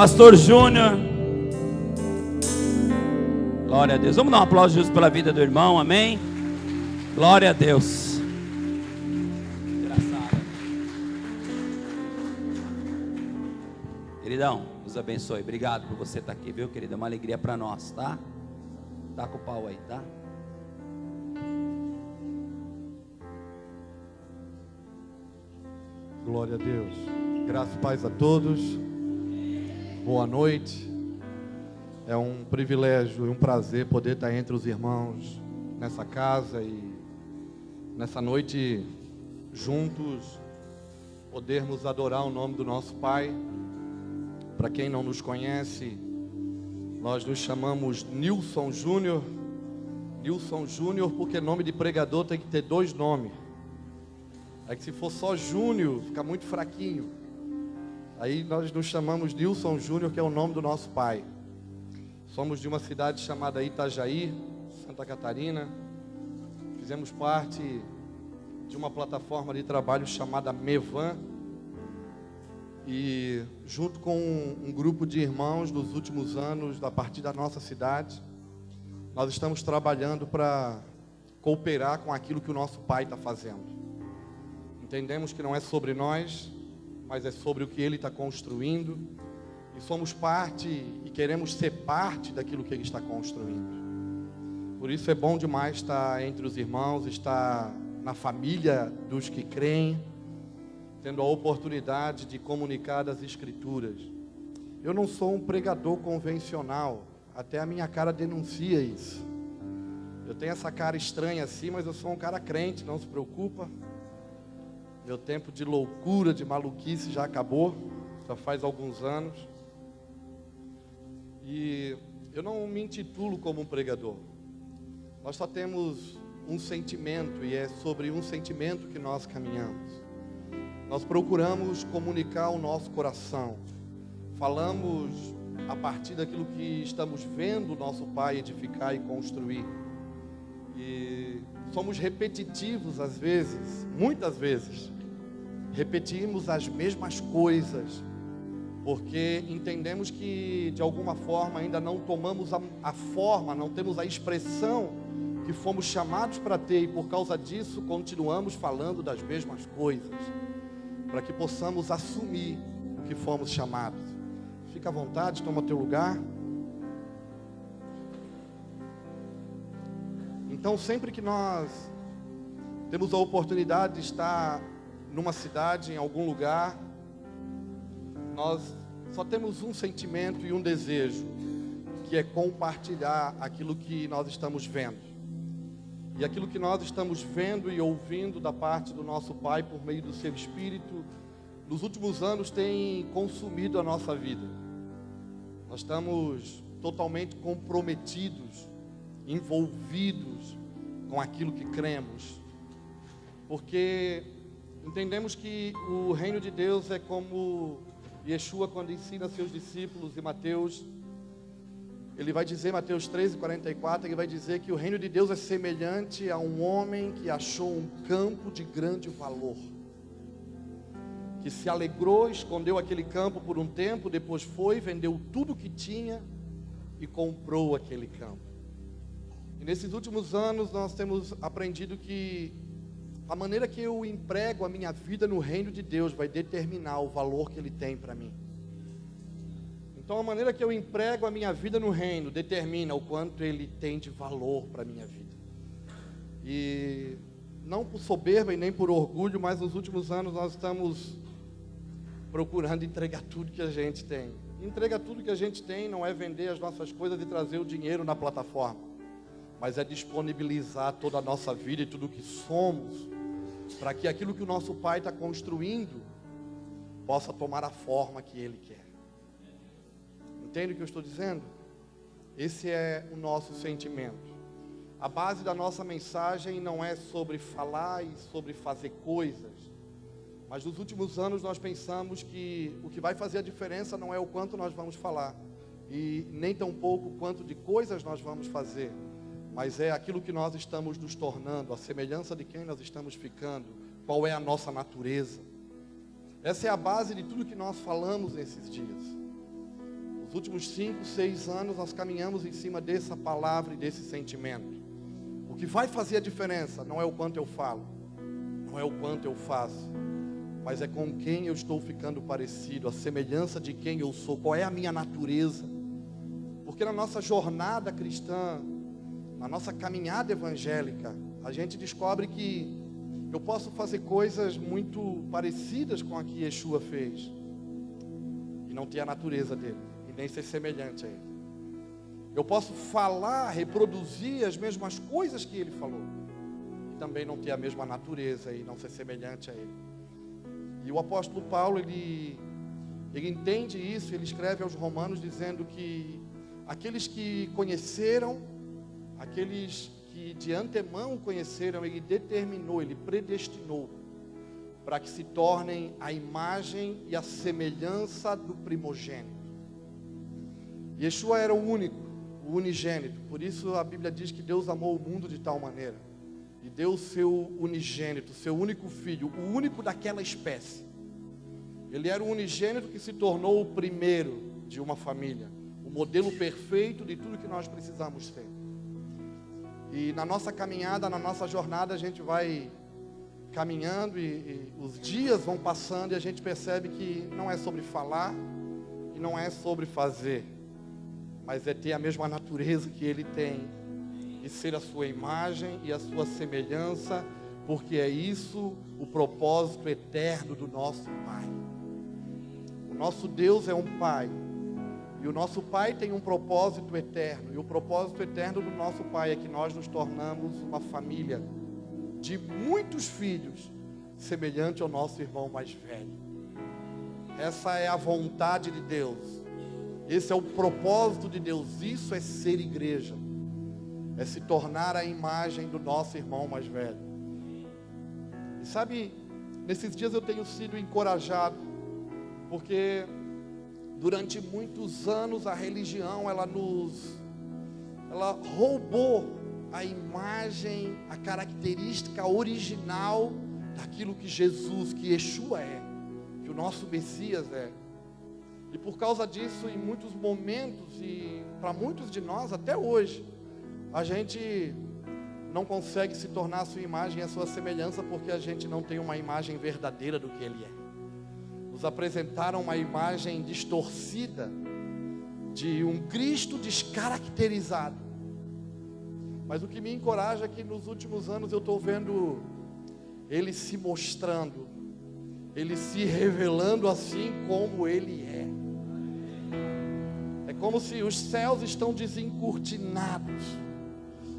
Pastor Júnior. Glória a Deus. Vamos dar um aplauso justo pela vida do irmão, amém? Glória a Deus. Engraçado. Queridão, Deus abençoe. Obrigado por você estar aqui, viu, querida? É uma alegria para nós, tá? Tá com o pau aí, tá? Glória a Deus. Graça e paz a todos. Boa noite. É um privilégio e um prazer poder estar entre os irmãos nessa casa e nessa noite juntos podermos adorar o nome do nosso Pai. Para quem não nos conhece, nós nos chamamos Nilson Júnior. Nilson Júnior porque nome de pregador tem que ter 2 nomes. É que se for só Júnior, fica muito fraquinho. Aí nós nos chamamos Nilson Júnior, que é o nome do nosso pai. Somos de uma cidade chamada Itajaí, Santa Catarina. Fizemos parte de uma plataforma de trabalho chamada Mevan. E junto com um grupo de irmãos nos últimos anos, a partir da nossa cidade, nós estamos trabalhando para cooperar com aquilo que o nosso pai está fazendo. Entendemos que não é sobre nós, mas é sobre o que Ele está construindo. E somos parte e queremos ser parte daquilo que Ele está construindo. Por isso é bom demais estar entre os irmãos, estar na família dos que creem, tendo a oportunidade de comunicar das Escrituras. Eu não sou um pregador convencional, até a minha cara denuncia isso. Eu tenho essa cara estranha assim, mas eu sou um cara crente, não se preocupa. Meu tempo de loucura, de maluquice já acabou, já faz alguns anos. E eu não me intitulo como um pregador. Nós só temos um sentimento, e é sobre um sentimento que nós caminhamos. Nós procuramos comunicar o nosso coração. Falamos a partir daquilo que estamos vendo o nosso Pai edificar e construir. E somos repetitivos às vezes, muitas vezes. Repetimos as mesmas coisas, porque entendemos que de alguma forma ainda não tomamos a forma, não temos a expressão que fomos chamados para ter, e por causa disso continuamos falando das mesmas coisas, para que possamos assumir o que fomos chamados. Fica à vontade, toma teu lugar. Então, sempre que nós temos a oportunidade de estar numa cidade, em algum lugar, nós só temos um sentimento e um desejo, que é compartilhar aquilo que nós estamos vendo. E aquilo que nós estamos vendo e ouvindo da parte do nosso Pai, por meio do seu Espírito, nos últimos anos tem consumido a nossa vida. Nós estamos totalmente comprometidos, envolvidos com aquilo que cremos, porque entendemos que o reino de Deus é como Yeshua quando ensina seus discípulos, em Mateus, ele vai dizer, Mateus 13:44, ele vai dizer que o reino de Deus é semelhante a um homem que achou um campo de grande valor, que se alegrou, escondeu aquele campo por um tempo, depois foi, vendeu tudo que tinha e comprou aquele campo. E nesses últimos anos nós temos aprendido que a maneira que eu emprego a minha vida no reino de Deus vai determinar o valor que Ele tem para mim. Então a maneira que eu emprego a minha vida no reino determina o quanto Ele tem de valor para a minha vida. E não por soberba e nem por orgulho, mas nos últimos anos nós estamos procurando entregar tudo que a gente tem. Entregar tudo que a gente tem não é vender as nossas coisas e trazer o dinheiro na plataforma, mas é disponibilizar toda a nossa vida e tudo que somos, para que aquilo que o nosso Pai está construindo possa tomar a forma que Ele quer. Entende o que eu estou dizendo? Esse é o nosso sentimento. A base da nossa mensagem não é sobre falar e sobre fazer coisas, mas nos últimos anos nós pensamos que o que vai fazer a diferença não é o quanto nós vamos falar, e nem tampouco o quanto de coisas nós vamos fazer, mas é aquilo que nós estamos nos tornando, a semelhança de quem nós estamos ficando, qual é a nossa natureza. Essa é a base de tudo que nós falamos nesses dias. Nos últimos 5, 6 anos nós caminhamos em cima dessa palavra e desse sentimento. O que vai fazer a diferença não é o quanto eu falo, não é o quanto eu faço, mas é com quem eu estou ficando parecido, a semelhança de quem eu sou, qual é a minha natureza. Porque na nossa jornada cristã, na nossa caminhada evangélica, a gente descobre que eu posso fazer coisas muito parecidas com a que Yeshua fez e não ter a natureza dele, e nem ser semelhante a ele. Eu posso falar, reproduzir as mesmas coisas que ele falou, e também não ter a mesma natureza e não ser semelhante a ele. E o apóstolo Paulo, ele entende isso, ele escreve aos Romanos dizendo que aqueles que conheceram, aqueles que de antemão conheceram, ele determinou, ele predestinou para que se tornem a imagem e a semelhança do primogênito. Yeshua era o único, o unigênito, por isso a Bíblia diz que Deus amou o mundo de tal maneira, e deu o seu unigênito, seu único filho, o único daquela espécie. Ele era o unigênito que se tornou o primeiro de uma família, o modelo perfeito de tudo que nós precisamos ter. E na nossa caminhada, na nossa jornada, a gente vai caminhando e os dias vão passando e a gente percebe que não é sobre falar e não é sobre fazer, mas é ter a mesma natureza que ele tem e ser a sua imagem e a sua semelhança, porque é isso o propósito eterno do nosso Pai. O nosso Deus é um Pai, e o nosso Pai tem um propósito eterno, e o propósito eterno do nosso Pai é que nós nos tornamos uma família de muitos filhos, semelhante ao nosso irmão mais velho. Essa é a vontade de Deus, esse é o propósito de Deus, isso é ser igreja, é se tornar a imagem do nosso irmão mais velho. E sabe, nesses dias eu tenho sido encorajado, porque durante muitos anos a religião, ela roubou a imagem, a característica original daquilo que Jesus, que Yeshua é, que o nosso Messias é. E por causa disso, em muitos momentos, e para muitos de nós até hoje, a gente não consegue se tornar a sua imagem e a sua semelhança, porque a gente não tem uma imagem verdadeira do que Ele é. Nos apresentaram uma imagem distorcida de um Cristo descaracterizado. Mas o que me encoraja é que nos últimos anos eu estou vendo Ele se mostrando, Ele se revelando assim como Ele é. É como se os céus estão desencortinados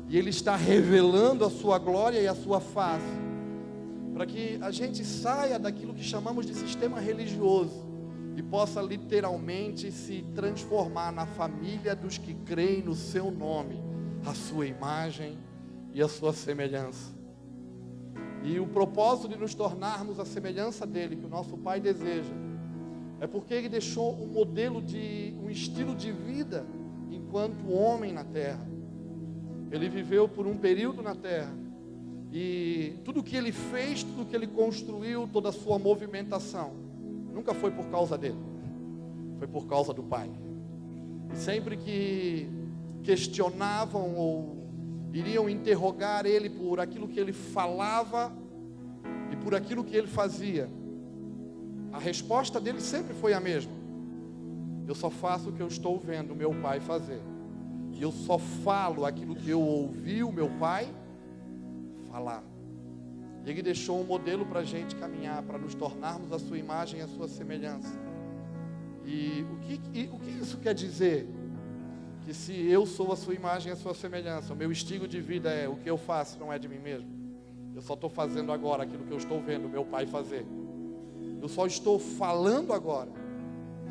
e Ele está revelando a sua glória e a sua face, para que a gente saia daquilo que chamamos de sistema religioso e possa literalmente se transformar na família dos que creem no seu nome, a sua imagem e a sua semelhança. E o propósito de nos tornarmos a semelhança dele, que o nosso Pai deseja, é porque Ele deixou um modelo de um estilo de vida enquanto homem na terra. Ele viveu por um período na terra, e tudo que Ele fez, tudo que Ele construiu, toda a sua movimentação, nunca foi por causa dele, foi por causa do Pai. E sempre que questionavam ou iriam interrogar Ele por aquilo que Ele falava e por aquilo que Ele fazia, a resposta dele sempre foi a mesma: eu só faço o que eu estou vendo o meu Pai fazer, e eu só falo aquilo que eu ouvi o meu Pai falar. E Ele deixou um modelo para a gente caminhar, para nos tornarmos a sua imagem e a sua semelhança. E o que isso quer dizer? Que se eu sou a sua imagem e a sua semelhança, o meu estilo de vida é, o que eu faço não é de mim mesmo, eu só estou fazendo agora aquilo que eu estou vendo o meu Pai fazer. Eu só estou falando agora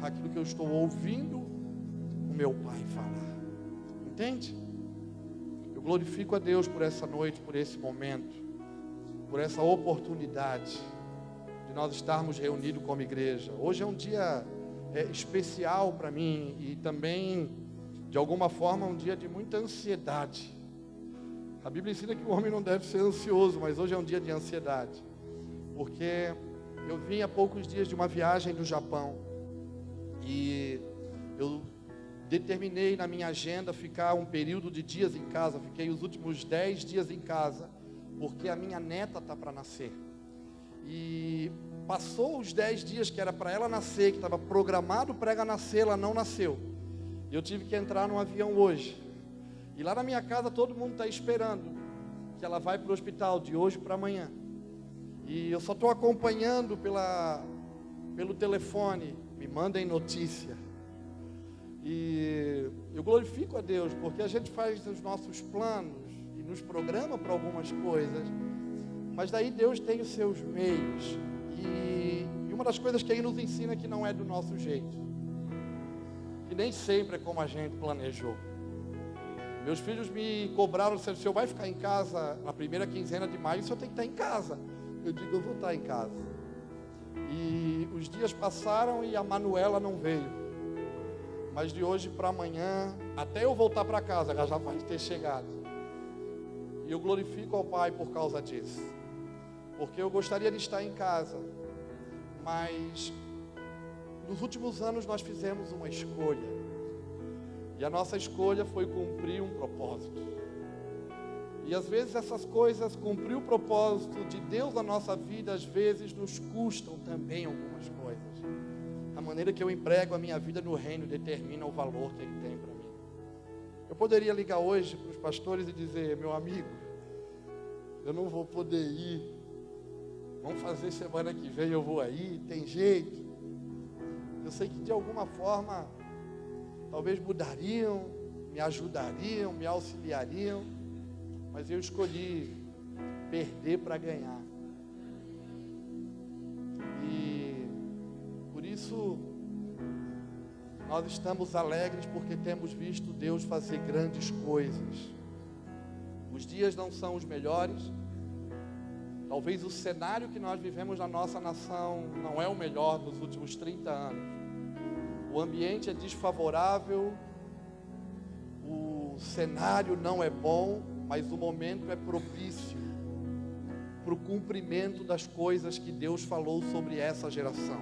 aquilo que eu estou ouvindo o meu Pai falar. Entende? Eu glorifico a Deus por essa noite, por esse momento, por essa oportunidade de nós estarmos reunidos como igreja. Hoje é um dia especial para mim e também, de alguma forma, um dia de muita ansiedade. A Bíblia ensina que o homem não deve ser ansioso, mas hoje é um dia de ansiedade, porque eu vim há poucos dias de uma viagem do Japão, e eu determinei na minha agenda ficar um período de dias em casa. Fiquei os últimos 10 dias em casa, porque a minha neta está para nascer. E passou os 10 dias que era para ela nascer, que estava programado para ela nascer, ela não nasceu. Eu tive que entrar num avião hoje. E lá na minha casa todo mundo está esperando que ela vai para o hospital de hoje para amanhã. E eu só estou acompanhando pelo telefone. Me mandem notícia. E eu glorifico a Deus, porque a gente faz os nossos planos e nos programa para algumas coisas, mas daí Deus tem os seus meios. E uma das coisas que Ele nos ensina é que não é do nosso jeito, que nem sempre é como a gente planejou. Meus filhos me cobraram, disseram: o senhor vai ficar em casa na primeira quinzena de maio, o senhor tem que estar em casa. Eu digo: eu vou estar em casa. E os dias passaram e a Manuela não veio. Mas de hoje para amanhã, até eu voltar para casa, ela já vai ter chegado. E eu glorifico ao Pai por causa disso. Porque eu gostaria de estar em casa, mas nos últimos anos nós fizemos uma escolha. E a nossa escolha foi cumprir um propósito. E às vezes essas coisas, cumprir o propósito de Deus na nossa vida, às vezes nos custam também algumas coisas. A maneira que eu emprego a minha vida no reino determina o valor que Ele tem para mim. Eu poderia ligar hoje para os pastores e dizer: meu amigo, eu não vou poder ir. Vamos fazer semana que vem, eu vou aí, tem jeito. Eu sei que de alguma forma, talvez mudariam, me ajudariam, me auxiliariam, mas eu escolhi perder para ganhar. E por isso nós estamos alegres, porque temos visto Deus fazer grandes coisas. Os dias não são os melhores. Talvez o cenário que nós vivemos na nossa nação não é o melhor dos últimos 30 anos. O ambiente é desfavorável, o cenário não é bom, mas o momento é propício para o cumprimento das coisas que Deus falou sobre essa geração.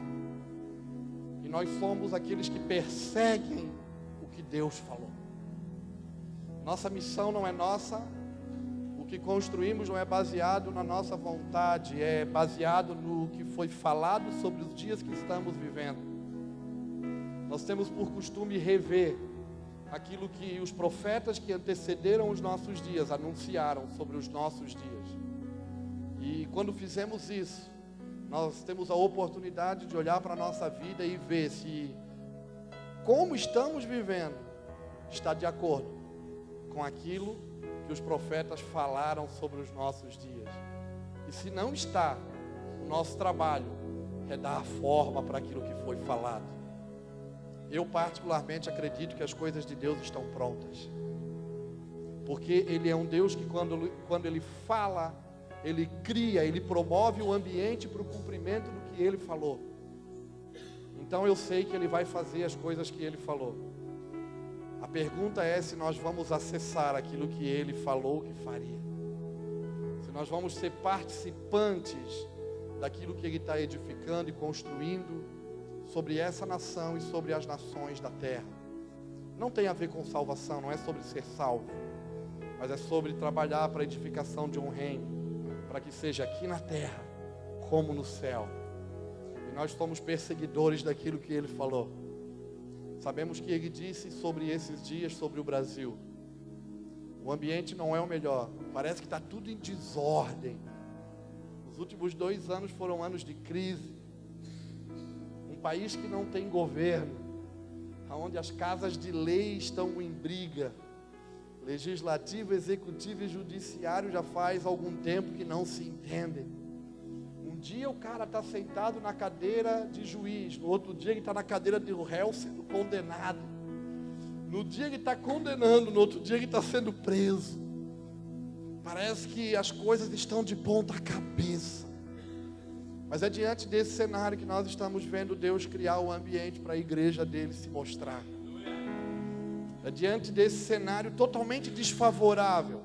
E nós somos aqueles que perseguem o que Deus falou. Nossa missão não é nossa. O que construímos não é baseado na nossa vontade, é baseado no que foi falado sobre os dias que estamos vivendo. Nós temos por costume rever aquilo que os profetas que antecederam os nossos dias anunciaram sobre os nossos dias. E quando fizemos isso, nós temos a oportunidade de olhar para a nossa vida e ver se como estamos vivendo está de acordo com aquilo que os profetas falaram sobre os nossos dias. E se não está, o nosso trabalho é dar a forma para aquilo que foi falado. Eu particularmente acredito que as coisas de Deus estão prontas, porque Ele é um Deus que quando Ele fala, Ele cria, Ele promove o ambiente para o cumprimento do que Ele falou. Então eu sei que Ele vai fazer as coisas que Ele falou. A pergunta é se nós vamos acessar aquilo que Ele falou que faria. Se nós vamos ser participantes daquilo que Ele está edificando e construindo sobre essa nação e sobre as nações da terra. Não tem a ver com salvação, não é sobre ser salvo, mas é sobre trabalhar para a edificação de um reino, para que seja aqui na terra como no céu. E nós somos perseguidores daquilo que Ele falou. Sabemos que Ele disse sobre esses dias, sobre o Brasil: o ambiente não é o melhor, parece que está tudo em desordem. Os últimos 2 anos foram anos de crise. Um país que não tem governo, onde as casas de lei estão em briga, legislativo, executivo e judiciário já faz algum tempo que não se entendem. Um dia o cara está sentado na cadeira de juiz, no outro dia ele está na cadeira do réu sendo condenado. No dia ele está condenando, no outro dia ele está sendo preso. Parece que as coisas estão de ponta cabeça. Mas é diante desse cenário que nós estamos vendo Deus criar o ambiente para a igreja dele se mostrar. É diante desse cenário totalmente desfavorável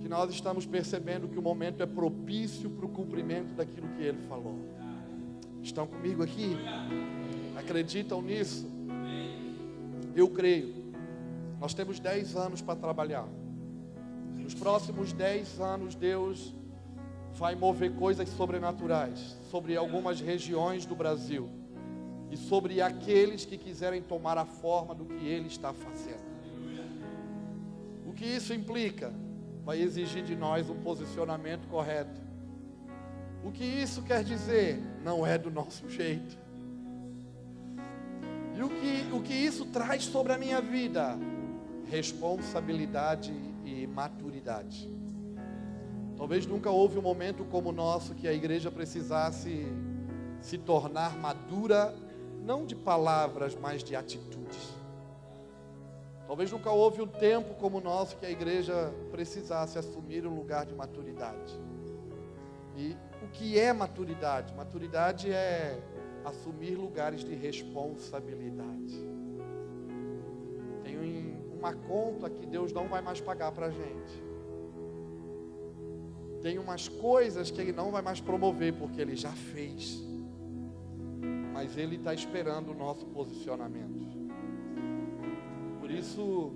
que nós estamos percebendo que o momento é propício para o cumprimento daquilo que Ele falou. Estão comigo aqui? Acreditam nisso? Eu creio. Nós temos 10 anos para trabalhar. Nos próximos 10 anos, Deus vai mover coisas sobrenaturais sobre algumas regiões do Brasil e sobre aqueles que quiserem tomar a forma do que Ele está fazendo. O que isso implica? Vai exigir de nós um posicionamento correto. O que isso quer dizer? Não é do nosso jeito. E o que isso traz sobre a minha vida? Responsabilidade e maturidade. Talvez nunca houve um momento como o nosso que a igreja precisasse se tornar madura, não de palavras, mas de atitudes. Talvez nunca houve um tempo como o nosso que a igreja precisasse assumir um lugar de maturidade. E o que é maturidade? Maturidade é assumir lugares de responsabilidade. Tem uma conta que Deus não vai mais pagar para a gente. Tem umas coisas que Ele não vai mais promover, porque Ele já fez. Mas Ele está esperando o nosso posicionamento. Por isso,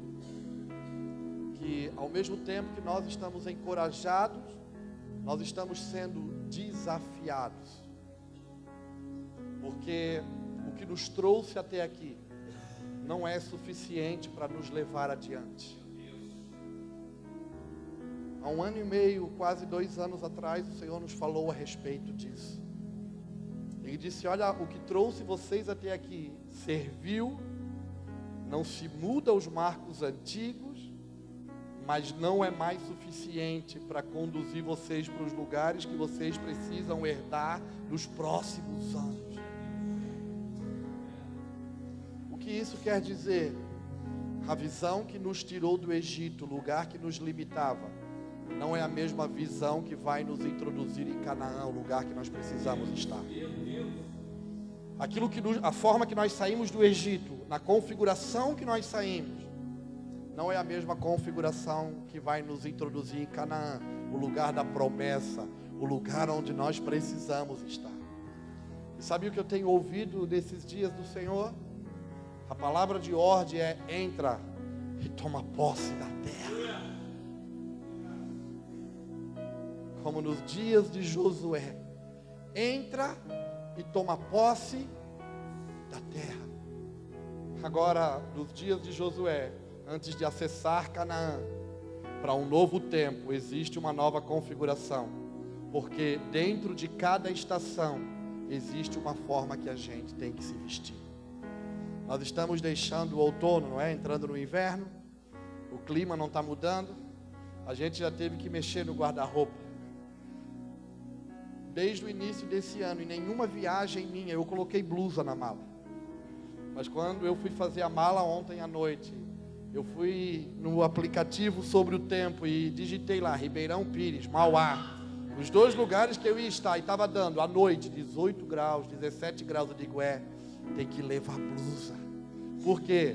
que ao mesmo tempo que nós estamos encorajados, nós estamos sendo desafiados. Porque o que nos trouxe até aqui não é suficiente para nos levar adiante. Há 1 ano e meio, quase 2 anos atrás, o Senhor nos falou a respeito disso. Ele disse: olha, o que trouxe vocês até aqui serviu, não se muda os marcos antigos, mas não é mais suficiente para conduzir vocês para os lugares que vocês precisam herdar nos próximos anos. O que isso quer dizer? A visão que nos tirou do Egito, o lugar que nos limitava, não é a mesma visão que vai nos introduzir em Canaã, o lugar que nós precisamos estar. A forma que nós saímos do Egito, na configuração que nós saímos, não é a mesma configuração que vai nos introduzir em Canaã, o lugar da promessa, o lugar onde nós precisamos estar. E sabe o que eu tenho ouvido nesses dias do Senhor? A palavra de ordem é: entra e toma posse da terra. Como nos dias de Josué, entra e toma posse da terra. Agora, nos dias de Josué, antes de acessar Canaã, para um novo tempo, existe uma nova configuração, porque dentro de cada estação, existe uma forma que a gente tem que se vestir. Nós estamos deixando o outono, não é? Entrando no inverno, o clima não está mudando, a gente já teve que mexer no guarda-roupa. Desde o início desse ano, em nenhuma viagem minha, eu coloquei blusa na mala. Mas quando eu fui fazer a mala ontem à noite, eu fui no aplicativo sobre o tempo e digitei lá, Ribeirão Pires, Mauá. Os 2 lugares que eu ia estar, e estava dando à noite 18 graus, 17 graus. Eu digo, tem que levar blusa. Por quê?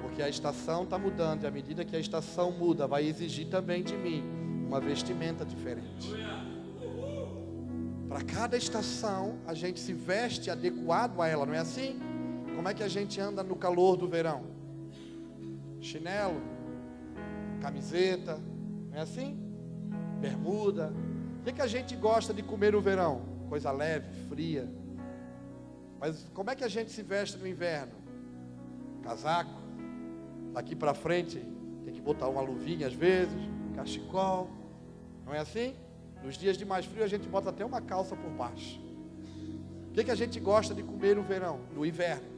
Porque a estação está mudando, e à medida que a estação muda, vai exigir também de mim uma vestimenta diferente. Para cada estação, a gente se veste adequado a ela, não é assim? Como é que a gente anda no calor do verão? Chinelo, camiseta, não é assim? Bermuda. O que a gente gosta de comer no verão? Coisa leve, fria. Mas como é que a gente se veste no inverno? Casaco. Daqui para frente tem que botar uma luvinha às vezes, cachecol. Não é assim? Nos dias de mais frio a gente bota até uma calça por baixo. O que a gente gosta de comer no verão? No inverno?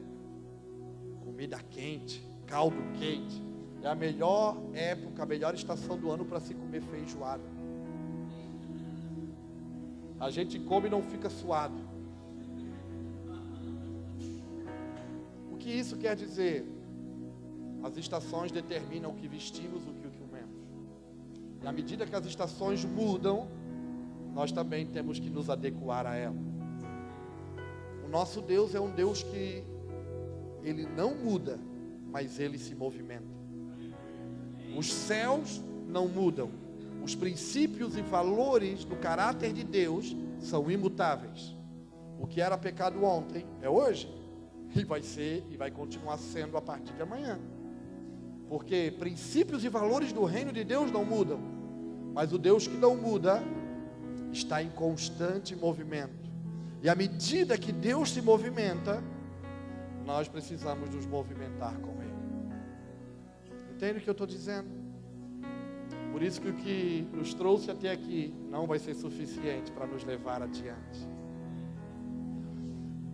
Comida quente, caldo quente. É a melhor época, a melhor estação do ano para se comer feijoada. A gente come e não fica suado. O que isso quer dizer? As estações determinam o que vestimos, o que comemos. E à medida que as estações mudam, nós também temos que nos adequar a ela. O nosso Deus é um Deus que Ele não muda, mas Ele se movimenta. Os céus não mudam. Os princípios e valores do caráter de Deus são imutáveis. O que era pecado ontem é hoje. E vai ser e vai continuar sendo a partir de amanhã. Porque princípios e valores do reino de Deus não mudam, mas o Deus que não muda está em constante movimento. E à medida que Deus se movimenta, nós precisamos nos movimentar com Ele. Entende o que eu estou dizendo? Por isso que o que nos trouxe até aqui não vai ser suficiente para nos levar adiante.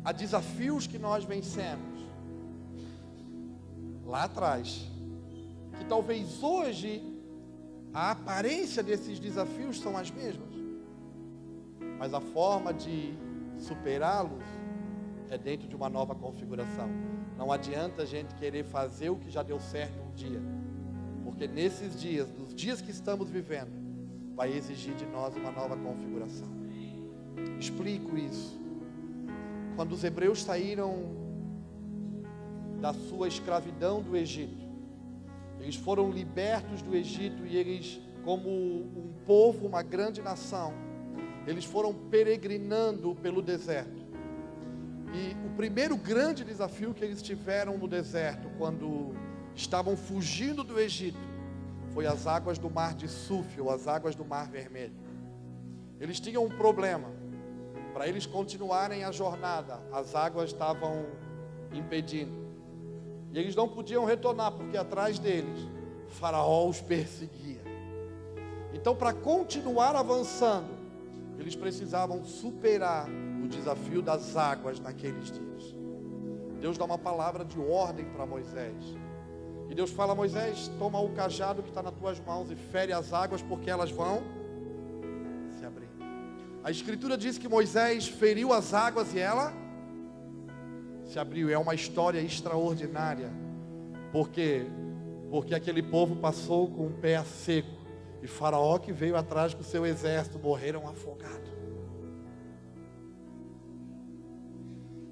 Há desafios que nós vencemos lá atrás, que talvez hoje a aparência desses desafios são as mesmas, mas a forma de superá-los é dentro de uma nova configuração. Não adianta a gente querer fazer o que já deu certo um dia, porque nesses dias, nos dias que estamos vivendo, vai exigir de nós uma nova configuração. Explico isso. Quando os hebreus saíram da sua escravidão do Egito, eles foram libertos do Egito e eles, como um povo, uma grande nação, eles foram peregrinando pelo deserto. E o primeiro grande desafio que eles tiveram no deserto, quando estavam fugindo do Egito, foi as águas do mar de Suf, ou as águas do mar vermelho. Eles tinham um problema. Para eles continuarem a jornada, as águas estavam impedindo. E eles não podiam retornar, porque atrás deles, Faraó os perseguia. Então, para continuar avançando, eles precisavam superar o desafio das águas naqueles dias. Deus dá uma palavra de ordem para Moisés. E Deus fala: Moisés, toma o cajado que está nas tuas mãos e fere as águas, porque elas vão se abrir. A Escritura diz que Moisés feriu as águas e ela se abriu. É uma história extraordinária. Por quê? Porque aquele povo passou com o pé seco, e Faraó, que veio atrás com o seu exército, morreram afogados.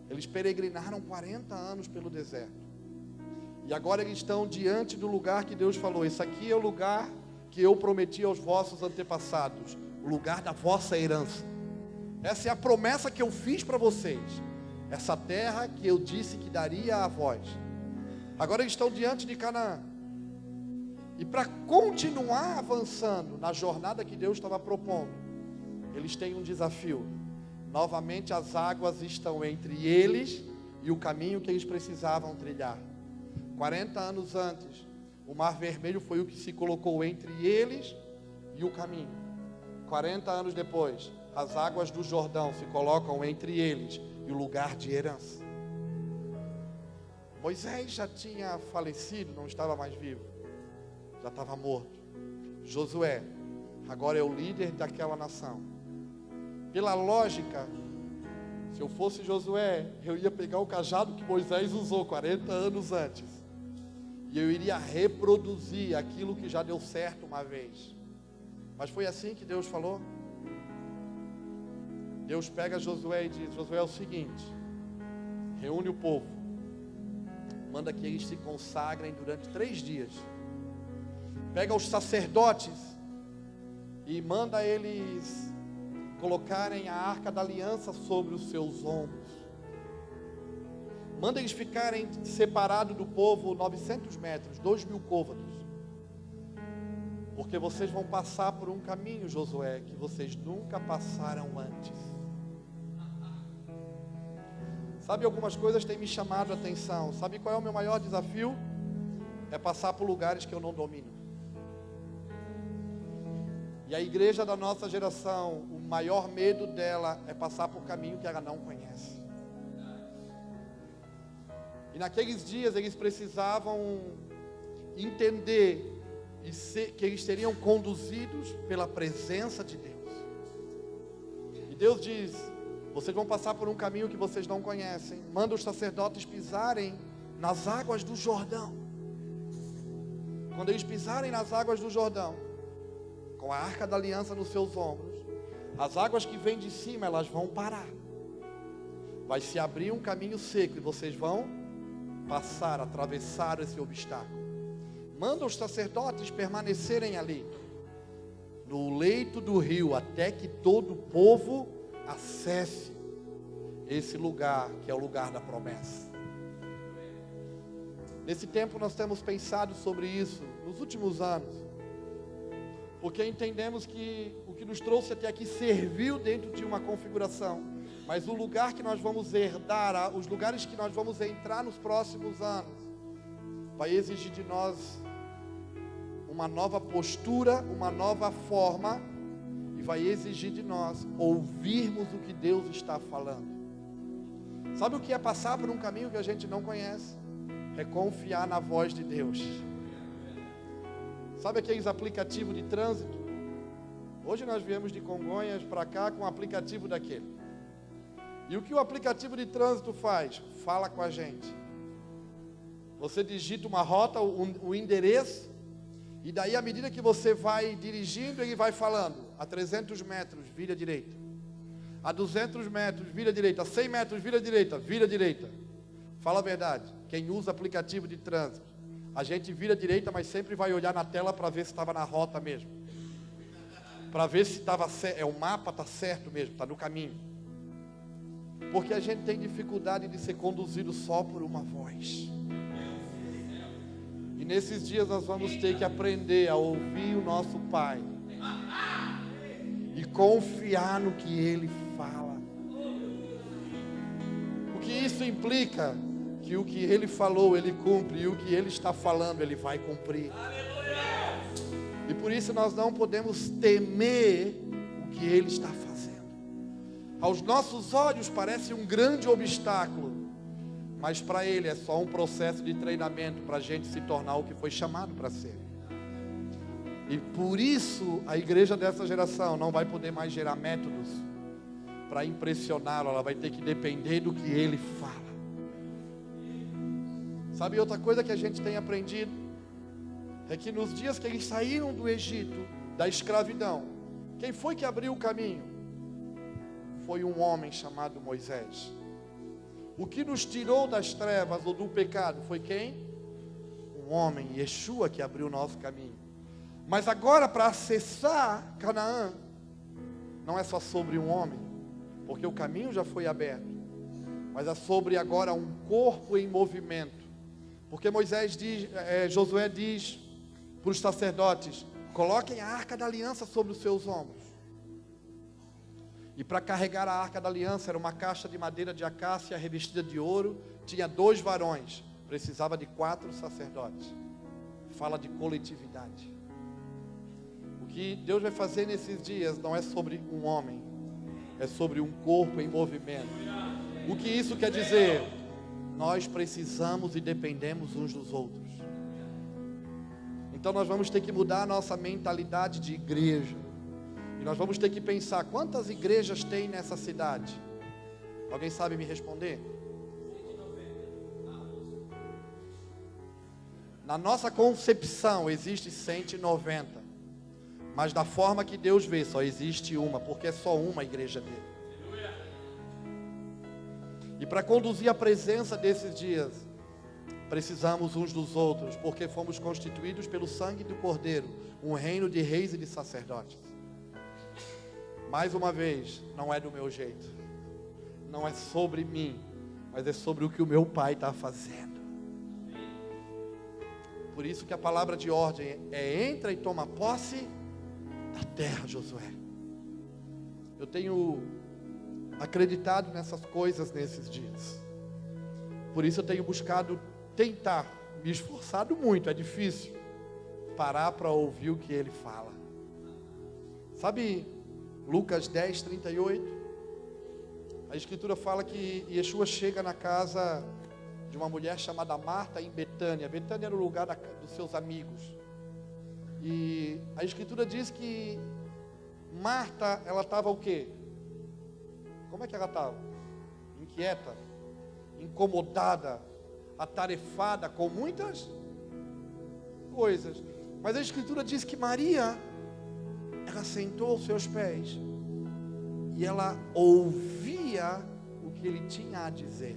Eles peregrinaram 40 anos pelo deserto. E agora eles estão diante do lugar que Deus falou: esse aqui é o lugar que eu prometi aos vossos antepassados, o lugar da vossa herança. Essa é a promessa que eu fiz para vocês. Essa terra que eu disse que daria a vós. Agora eles estão diante de Canaã. E para continuar avançando na jornada que Deus estava propondo, eles têm um desafio. Novamente as águas estão entre eles e o caminho que eles precisavam trilhar. 40 anos antes, o Mar Vermelho foi o que se colocou entre eles e o caminho. 40 anos depois, as águas do Jordão se colocam entre eles e o lugar de herança. Moisés já tinha falecido, não estava mais vivo, já estava morto. Josué agora é o líder daquela nação. Pela lógica, se eu fosse Josué, eu ia pegar o cajado que Moisés usou 40 anos antes, e eu iria reproduzir aquilo que já deu certo uma vez. Mas foi assim que Deus falou. Deus pega Josué e diz: Josué, é o seguinte, reúne o povo, manda que eles se consagrem durante 3 dias. Pega os sacerdotes e manda eles colocarem a arca da aliança sobre os seus ombros. Manda eles ficarem separados do povo 900 metros, 2.000 côvados. Porque vocês vão passar por um caminho, Josué, que vocês nunca passaram antes. Sabe, algumas coisas têm me chamado a atenção. Sabe qual é o meu maior desafio? É passar por lugares que eu não domino. E a igreja da nossa geração, o maior medo dela é passar por caminho que ela não conhece. E naqueles dias eles precisavam entender que eles seriam conduzidos pela presença de Deus. E Deus diz: vocês vão passar por um caminho que vocês não conhecem. Manda os sacerdotes pisarem nas águas do Jordão. Quando eles pisarem nas águas do Jordão, com a arca da aliança nos seus ombros, as águas que vêm de cima, elas vão parar. Vai se abrir um caminho seco e vocês vão passar, atravessar esse obstáculo. Manda os sacerdotes permanecerem ali, no leito do rio, até que todo o povo acesse esse lugar, que é o lugar da promessa. Nesse tempo nós temos pensado sobre isso nos últimos anos, porque entendemos que o que nos trouxe até aqui serviu dentro de uma configuração, mas o lugar que nós vamos herdar, os lugares que nós vamos entrar nos próximos anos, vai exigir de nós uma nova postura, uma nova forma, e vai exigir de nós ouvirmos o que Deus está falando. Sabe o que é passar por um caminho que a gente não conhece? É confiar na voz de Deus. Sabe aqueles aplicativos de trânsito? Hoje nós viemos de Congonhas para cá com um aplicativo daquele. E o que o aplicativo de trânsito faz? Fala com a gente. Você digita uma rota, o endereço, e daí à medida que você vai dirigindo, ele vai falando: a 300 metros, vira à direita. A 200 metros, vira à direita. A 100 metros, vira à direita. Vira à direita. Fala a verdade. Quem usa aplicativo de trânsito, a gente vira à direita, mas sempre vai olhar na tela para ver se estava na rota mesmo. Para ver se estava certo. O mapa está certo mesmo, está no caminho. Porque a gente tem dificuldade de ser conduzido só por uma voz. E nesses dias nós vamos ter que aprender a ouvir o nosso Pai e confiar no que Ele fala. O que isso implica? Que o que Ele falou, Ele cumpre, e o que Ele está falando, Ele vai cumprir. E por isso nós não podemos temer o que Ele está fazendo. Aos nossos olhos parece um grande obstáculo, mas para Ele é só um processo de treinamento para a gente se tornar o que foi chamado para ser. E por isso a igreja dessa geração não vai poder mais gerar métodos para impressioná-lo, ela vai ter que depender do que Ele fala. Sabe outra coisa que a gente tem aprendido? É que nos dias que eles saíram do Egito, da escravidão, quem foi que abriu o caminho? Foi um homem chamado Moisés. O que nos tirou das trevas ou do pecado foi quem? Um homem, Yeshua, que abriu o nosso caminho. Mas agora, para acessar Canaã, não é só sobre um homem, porque o caminho já foi aberto, mas é sobre agora um corpo em movimento. Porque Josué diz para os sacerdotes: coloquem a arca da aliança sobre os seus ombros. E para carregar a arca da aliança era uma caixa de madeira de acácia revestida de ouro, tinha 2 varões, precisava de 4 sacerdotes. Fala de coletividade. O que Deus vai fazer nesses dias não é sobre um homem, é sobre um corpo em movimento. O que isso quer dizer? Nós precisamos e dependemos uns dos outros. Então nós vamos ter que mudar a nossa mentalidade de igreja. E nós vamos ter que pensar: quantas igrejas tem nessa cidade? Alguém sabe me responder? Na nossa concepção existe 190. Mas da forma que Deus vê, só existe uma, porque é só uma igreja dele. E para conduzir a presença desses dias, precisamos uns dos outros, porque fomos constituídos pelo sangue do Cordeiro, um reino de reis e de sacerdotes. Mais uma vez, não é do meu jeito, não é sobre mim, mas é sobre o que o meu Pai está fazendo. Por isso que a palavra de ordem é: entra e toma posse da terra, Josué. Eu tenho acreditado nessas coisas nesses dias. Por isso eu tenho buscado tentar, me esforçado muito, é difícil, parar para ouvir o que Ele fala. Sabe Lucas 10, 38? A Escritura fala que Yeshua chega na casa de uma mulher chamada Marta em Betânia. Betânia era o lugar dos seus amigos. E a Escritura diz que Marta, ela estava o quê? Como é que ela estava? Inquieta, incomodada, atarefada com muitas coisas. Mas a Escritura diz que Maria, ela sentou aos seus pés e ela ouvia o que Ele tinha a dizer.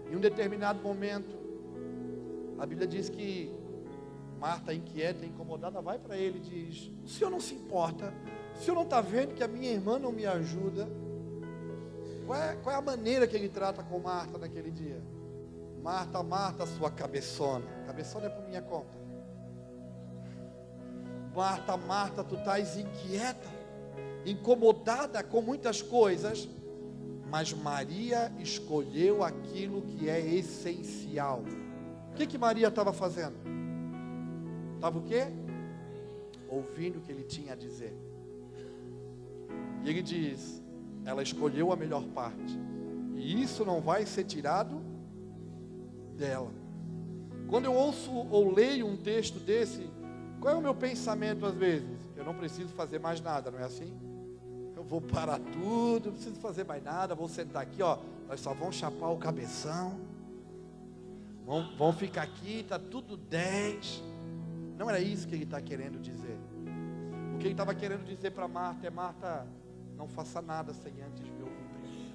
Em um determinado momento, a Bíblia diz que Marta, inquieta, incomodada, vai para Ele e diz: o Senhor não se importa? O Senhor não está vendo que a minha irmã não me ajuda? Qual é a maneira que Ele trata com Marta naquele dia? Marta, Marta, sua cabeçona. Cabeçona é por minha conta. Marta, Marta, tu estás inquieta, incomodada com muitas coisas, mas Maria escolheu aquilo que é essencial. O que Maria estava fazendo? Estava o quê? Ouvindo o que ele tinha a dizer. E ele diz, ela escolheu a melhor parte. E isso não vai ser tirado dela. Quando eu ouço ou leio um texto desse, qual é o meu pensamento às vezes? Eu não preciso fazer mais nada, não é assim? Eu vou parar tudo, não preciso fazer mais nada, vou sentar aqui, ó. Nós só vamos chapar o cabeção. Vão ficar aqui, está tudo 10. Não era isso que ele está querendo dizer. O que ele estava querendo dizer para Marta é: Marta, não faça nada sem antes me ouvir primeiro.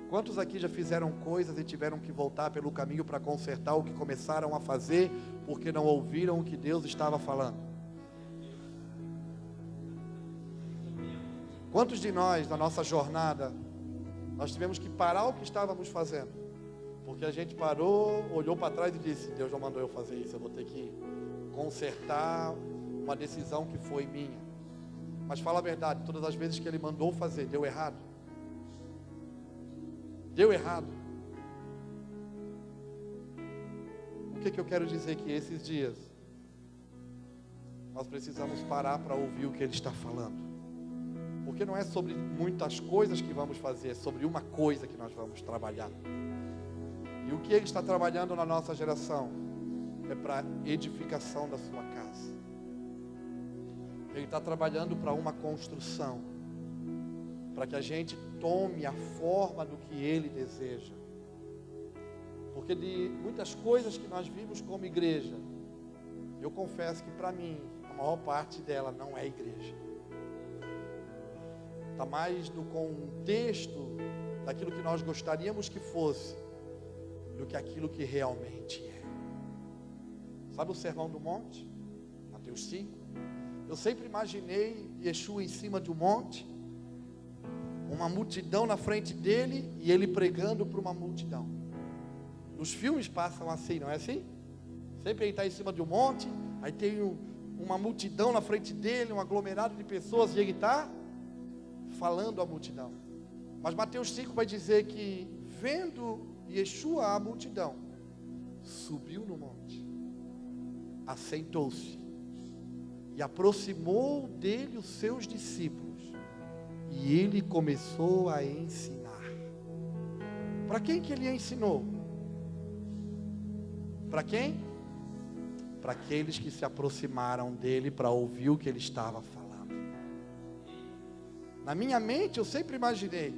Quantos aqui já fizeram coisas e tiveram que voltar pelo caminho para consertar o que começaram a fazer, porque não ouviram o que Deus estava falando? Quantos de nós, na nossa jornada, nós tivemos que parar o que estávamos fazendo? Porque a gente parou, olhou para trás e disse: Deus não mandou eu fazer isso, eu vou ter que consertar uma decisão que foi minha. Mas fala a verdade, todas as vezes que Ele mandou fazer, deu errado. Deu errado. O que eu quero dizer? Que esses dias nós precisamos parar para ouvir o que Ele está falando. Porque não é sobre muitas coisas que vamos fazer, é sobre uma coisa que nós vamos trabalhar. E o que Ele está trabalhando na nossa geração é para edificação da sua casa. Ele está trabalhando para uma construção, para que a gente tome a forma do que Ele deseja. Porque de muitas coisas que nós vimos como igreja, eu confesso que para mim, a maior parte dela não é igreja. Está mais no contexto daquilo que nós gostaríamos que fosse, do que aquilo que realmente é. Sabe o Sermão do Monte? Mateus 5. Eu sempre imaginei Yeshua em cima de um monte, uma multidão na frente dele e ele pregando para uma multidão. Nos filmes passam assim, não é assim? Sempre ele está em cima de um monte, aí tem uma multidão na frente dele, um aglomerado de pessoas, e ele está falando à multidão. Mas Mateus 5 vai dizer que, vendo Yeshua a multidão, subiu no monte, assentou-se e aproximou dele os seus discípulos, e ele começou a ensinar. Para quem que ele ensinou? Para quem? Para aqueles que se aproximaram dele para ouvir o que ele estava falando. Na minha mente eu sempre imaginei,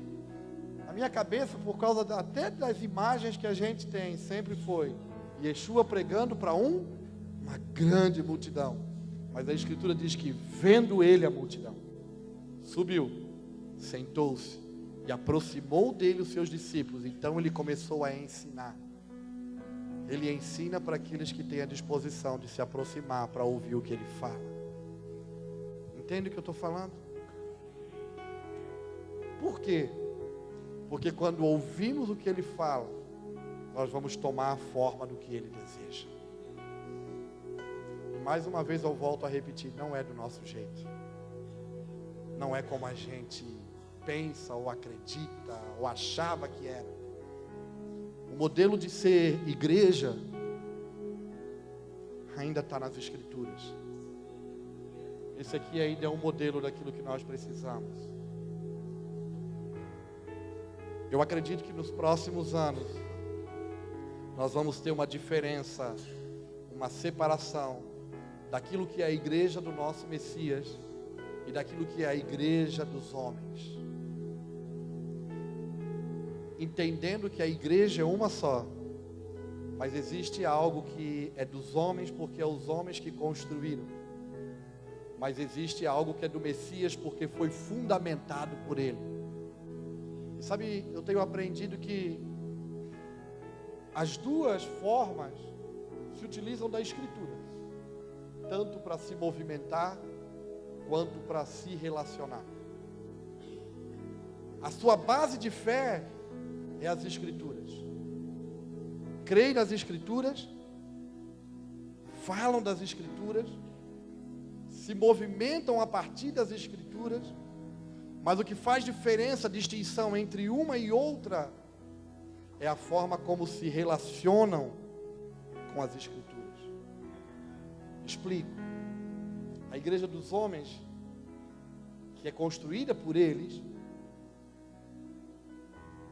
na minha cabeça, por causa até das imagens que a gente tem, sempre foi Yeshua pregando para uma grande multidão. Mas a Escritura diz que, vendo ele a multidão, subiu, sentou-se e aproximou dele os seus discípulos. Então ele começou a ensinar. Ele ensina para aqueles que têm a disposição de se aproximar para ouvir o que ele fala. Entende o que eu estou falando? Por quê? Porque quando ouvimos o que ele fala, nós vamos tomar a forma do que ele deseja. E mais uma vez eu volto a repetir, não é do nosso jeito. Não é como a gente pensa ou acredita ou achava que era. O modelo de ser igreja ainda está nas Escrituras. Esse aqui ainda é um modelo daquilo que nós precisamos. Eu acredito que nos próximos anos nós vamos ter uma diferença, uma separação daquilo que é a igreja do nosso Messias e daquilo que é a igreja dos homens. Entendendo que a igreja é uma só, mas existe algo que é dos homens porque é os homens que construíram, mas existe algo que é do Messias porque foi fundamentado por ele. E sabe, eu tenho aprendido que as duas formas se utilizam da Escritura, tanto para se movimentar quanto para se relacionar. A sua base de fé é as Escrituras. creem nas Escrituras, falam das Escrituras, se movimentam a partir das Escrituras, mas o que faz diferença, distinção entre uma e outra, é a forma como se relacionam com as Escrituras. Explico. A igreja dos homens, que é construída por eles,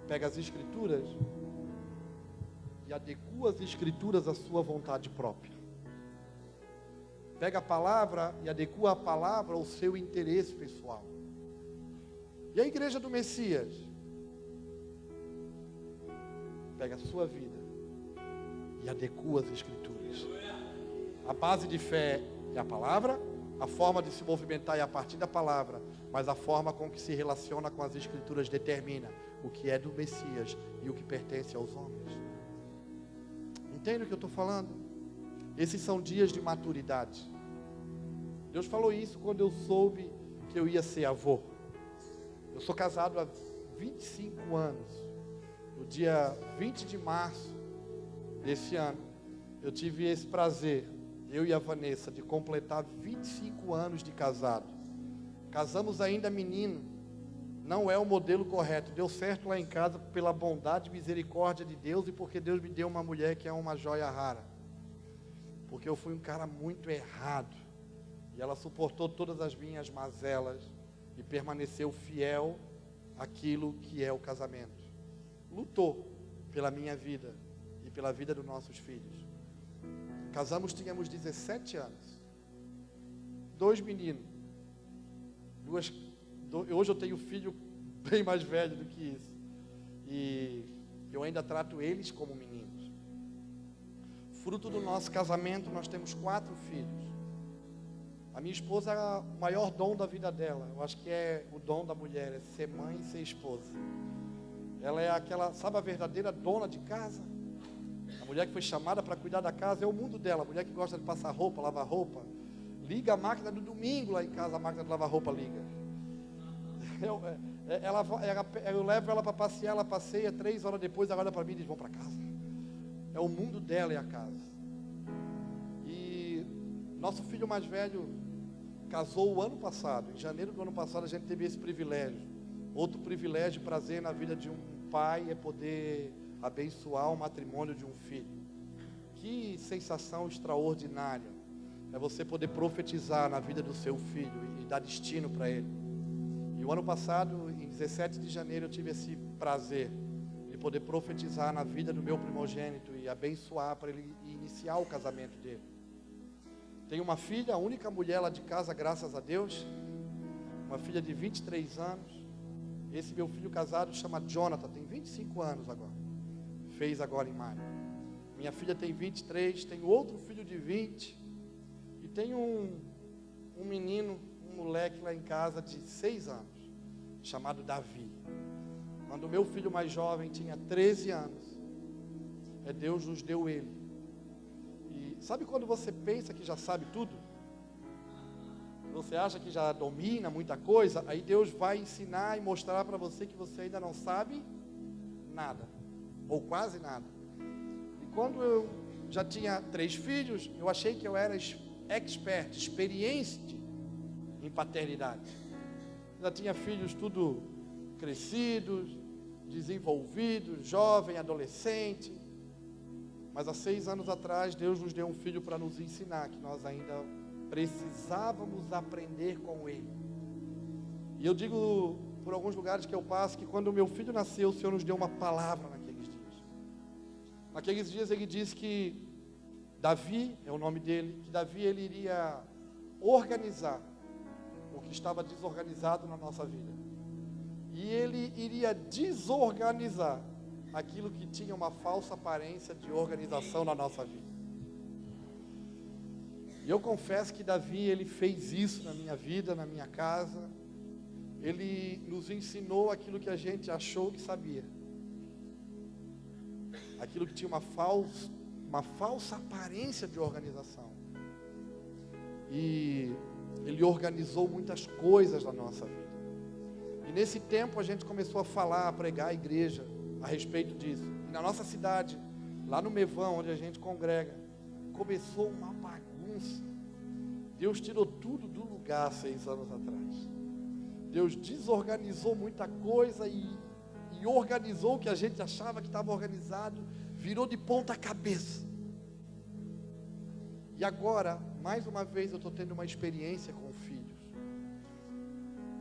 pega as Escrituras e adequa as Escrituras à sua vontade própria. Pega a palavra e adequa a palavra ao seu interesse pessoal. E a igreja do Messias pega a sua vida e adequa as Escrituras. A base de fé é a palavra, a forma de se movimentar é a partir da palavra, mas a forma com que se relaciona com as Escrituras determina o que é do Messias e o que pertence aos homens. Entende o que eu estou falando? Esses são dias de maturidade. Deus falou isso quando eu soube que eu ia ser avô. Eu sou casado há 25 anos. No dia 20 de março desse ano, eu tive esse prazer, eu e a Vanessa, de completar 25 anos de casado. Casamos ainda menino. Não é o modelo correto. Deu certo lá em casa pela bondade e misericórdia de Deus e porque Deus me deu uma mulher que é uma joia rara. Porque eu fui um cara muito errado. E ela suportou todas as minhas mazelas e permaneceu fiel àquilo que é o casamento. Lutou pela minha vida e pela vida dos nossos filhos. Casamos, tínhamos 17 anos. 2 meninos. Hoje eu tenho filho bem mais velho do que isso. E eu ainda trato eles como meninos. Fruto do nosso casamento, nós temos 4 filhos. A minha esposa é o maior dom da vida dela. Eu acho que é o dom da mulher, é ser mãe e ser esposa. Ela é aquela, sabe, a verdadeira dona de casa. A mulher que foi chamada para cuidar da casa, é o mundo dela. A mulher que gosta de passar roupa, lavar roupa. Liga a máquina do domingo lá em casa, a máquina de lavar roupa liga. Eu levo ela para passear, ela passeia, 3 horas depois ela olha para mim e diz, vamos para casa. É o mundo dela, é a casa. E nosso filho mais velho casou o ano passado. Em janeiro do ano passado a gente teve esse privilégio. Outro privilégio, prazer na vida de um pai é poder abençoar o matrimônio de um filho. Que sensação extraordinária é você poder profetizar na vida do seu filho e dar destino para ele. E o ano passado, em 17 de janeiro, eu tive esse prazer de poder profetizar na vida do meu primogênito e abençoar para ele iniciar o casamento dele. Tenho uma filha, a única mulher lá de casa, graças a Deus, uma filha de 23 anos. Esse meu filho casado chama Jonathan, tem 25 anos agora, fez agora em maio. Minha filha tem 23, tenho outro filho de 20, e tenho um menino, um moleque lá em casa de 6 anos, chamado Davi. Quando o meu filho mais jovem tinha 13 anos, Deus nos deu ele. E sabe quando você pensa que já sabe tudo? Você acha que já domina muita coisa? Aí Deus vai ensinar e mostrar para você que você ainda não sabe nada, ou quase nada. E quando eu já tinha 3 filhos, eu achei que eu era expert, experiente em paternidade. Já tinha filhos tudo crescidos, desenvolvidos, jovem, adolescente. Mas há 6 anos atrás, Deus nos deu um filho para nos ensinar que nós ainda precisávamos aprender com ele. E eu digo por alguns lugares que eu passo que quando o meu filho nasceu, o Senhor nos deu uma palavra naqueles dias. Naqueles dias ele disse que Davi, é o nome dele, que Davi ele iria organizar o que estava desorganizado na nossa vida. E ele iria desorganizar aquilo que tinha uma falsa aparência de organização na nossa vida. E eu confesso que Davi, ele fez isso na minha vida, na minha casa. Ele nos ensinou aquilo que a gente achou que sabia. Aquilo que tinha uma falsa aparência de organização. E ele organizou muitas coisas na nossa vida. E nesse tempo a gente começou a falar, a pregar a igreja a respeito disso. E na nossa cidade, lá no Mevão, onde a gente congrega, começou uma bagunça. Deus tirou tudo do lugar 6 anos atrás. Deus desorganizou muita coisa e organizou o que a gente achava que estava organizado, virou de ponta cabeça. E agora, mais uma vez, eu estou tendo uma experiência com filhos.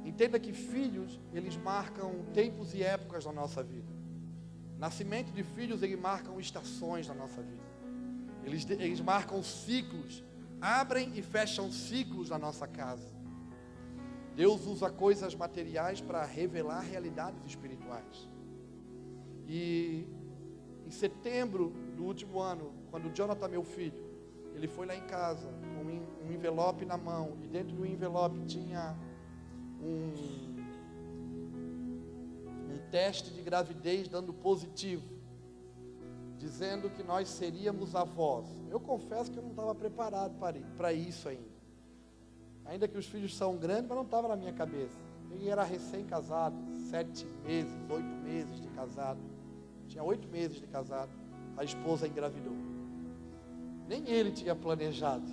Entenda que filhos, eles marcam tempos e épocas na nossa vida. Nascimento de filhos, eles marcam estações na nossa vida. Eles marcam ciclos, abrem e fecham ciclos na nossa casa. Deus usa coisas materiais para revelar realidades espirituais. E em setembro do último ano, quando o Jonathan, meu filho, ele foi lá em casa com um envelope na mão, e dentro do envelope tinha um teste de gravidez dando positivo, dizendo que nós seríamos avós. Eu confesso que eu não estava preparado para isso ainda. Ainda que os filhos são grandes, mas não estava na minha cabeça. Ele era recém-casado, 7 meses, 8 meses de casado. Tinha 8 meses de casado, a esposa engravidou. Nem ele tinha planejado.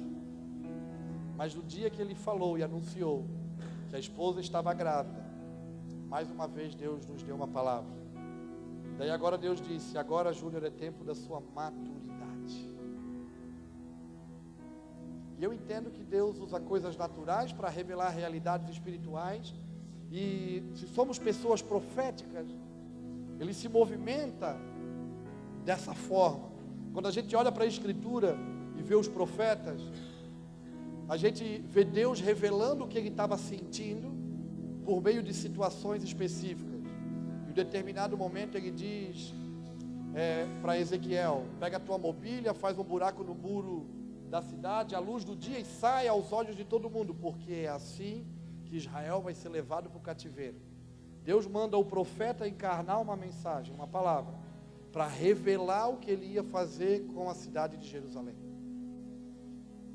Mas no dia que ele falou e anunciou que a esposa estava grávida, mais uma vez Deus nos deu uma palavra. Daí agora Deus disse: agora, Júnior, é tempo da sua maturidade. E eu entendo que Deus usa coisas naturais para revelar realidades espirituais. E se somos pessoas proféticas, Ele se movimenta dessa forma. Quando a gente olha para a Escritura e vê os profetas, a gente vê Deus revelando o que ele estava sentindo por meio de situações específicas. Em um determinado momento ele diz para Ezequiel: pega a tua mobília, faz um buraco no muro da cidade, à luz do dia, e sai aos olhos de todo mundo, porque é assim que Israel vai ser levado para o cativeiro. Deus manda o profeta encarnar uma mensagem, uma palavra, para revelar o que ele ia fazer com a cidade de Jerusalém.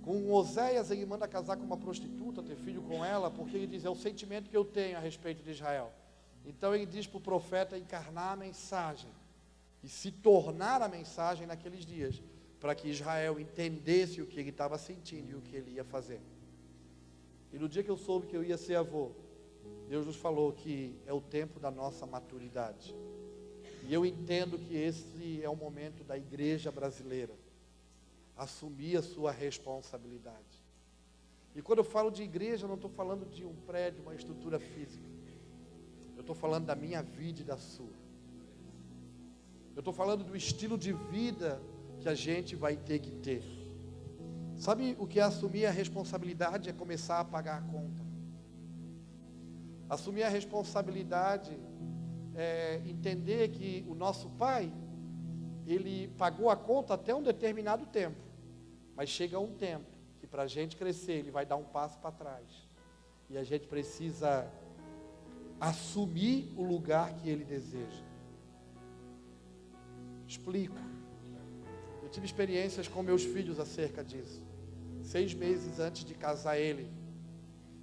Com Oséias, ele manda casar com uma prostituta, ter filho com ela, porque ele diz: é o sentimento que eu tenho a respeito de Israel. Então ele diz para o profeta encarnar a mensagem e se tornar a mensagem naqueles dias, para que Israel entendesse o que ele estava sentindo e o que ele ia fazer. E no dia que eu soube que eu ia ser avô, Deus nos falou que é o tempo da nossa maturidade. E eu entendo que esse é o momento da igreja brasileira assumir a sua responsabilidade. E quando eu falo de igreja, eu não estou falando de um prédio, uma estrutura física. Eu estou falando da minha vida e da sua. Eu estou falando do estilo de vida que a gente vai ter que ter. Sabe o que é assumir a responsabilidade? É começar a pagar a conta. Assumir a responsabilidade é entender que o nosso pai, ele pagou a conta até um determinado tempo, mas chega um tempo que para a gente crescer, ele vai dar um passo para trás, e a gente precisa assumir o lugar que ele deseja. Explico. Eu tive experiências com meus filhos acerca disso. 6 meses antes de casar ele,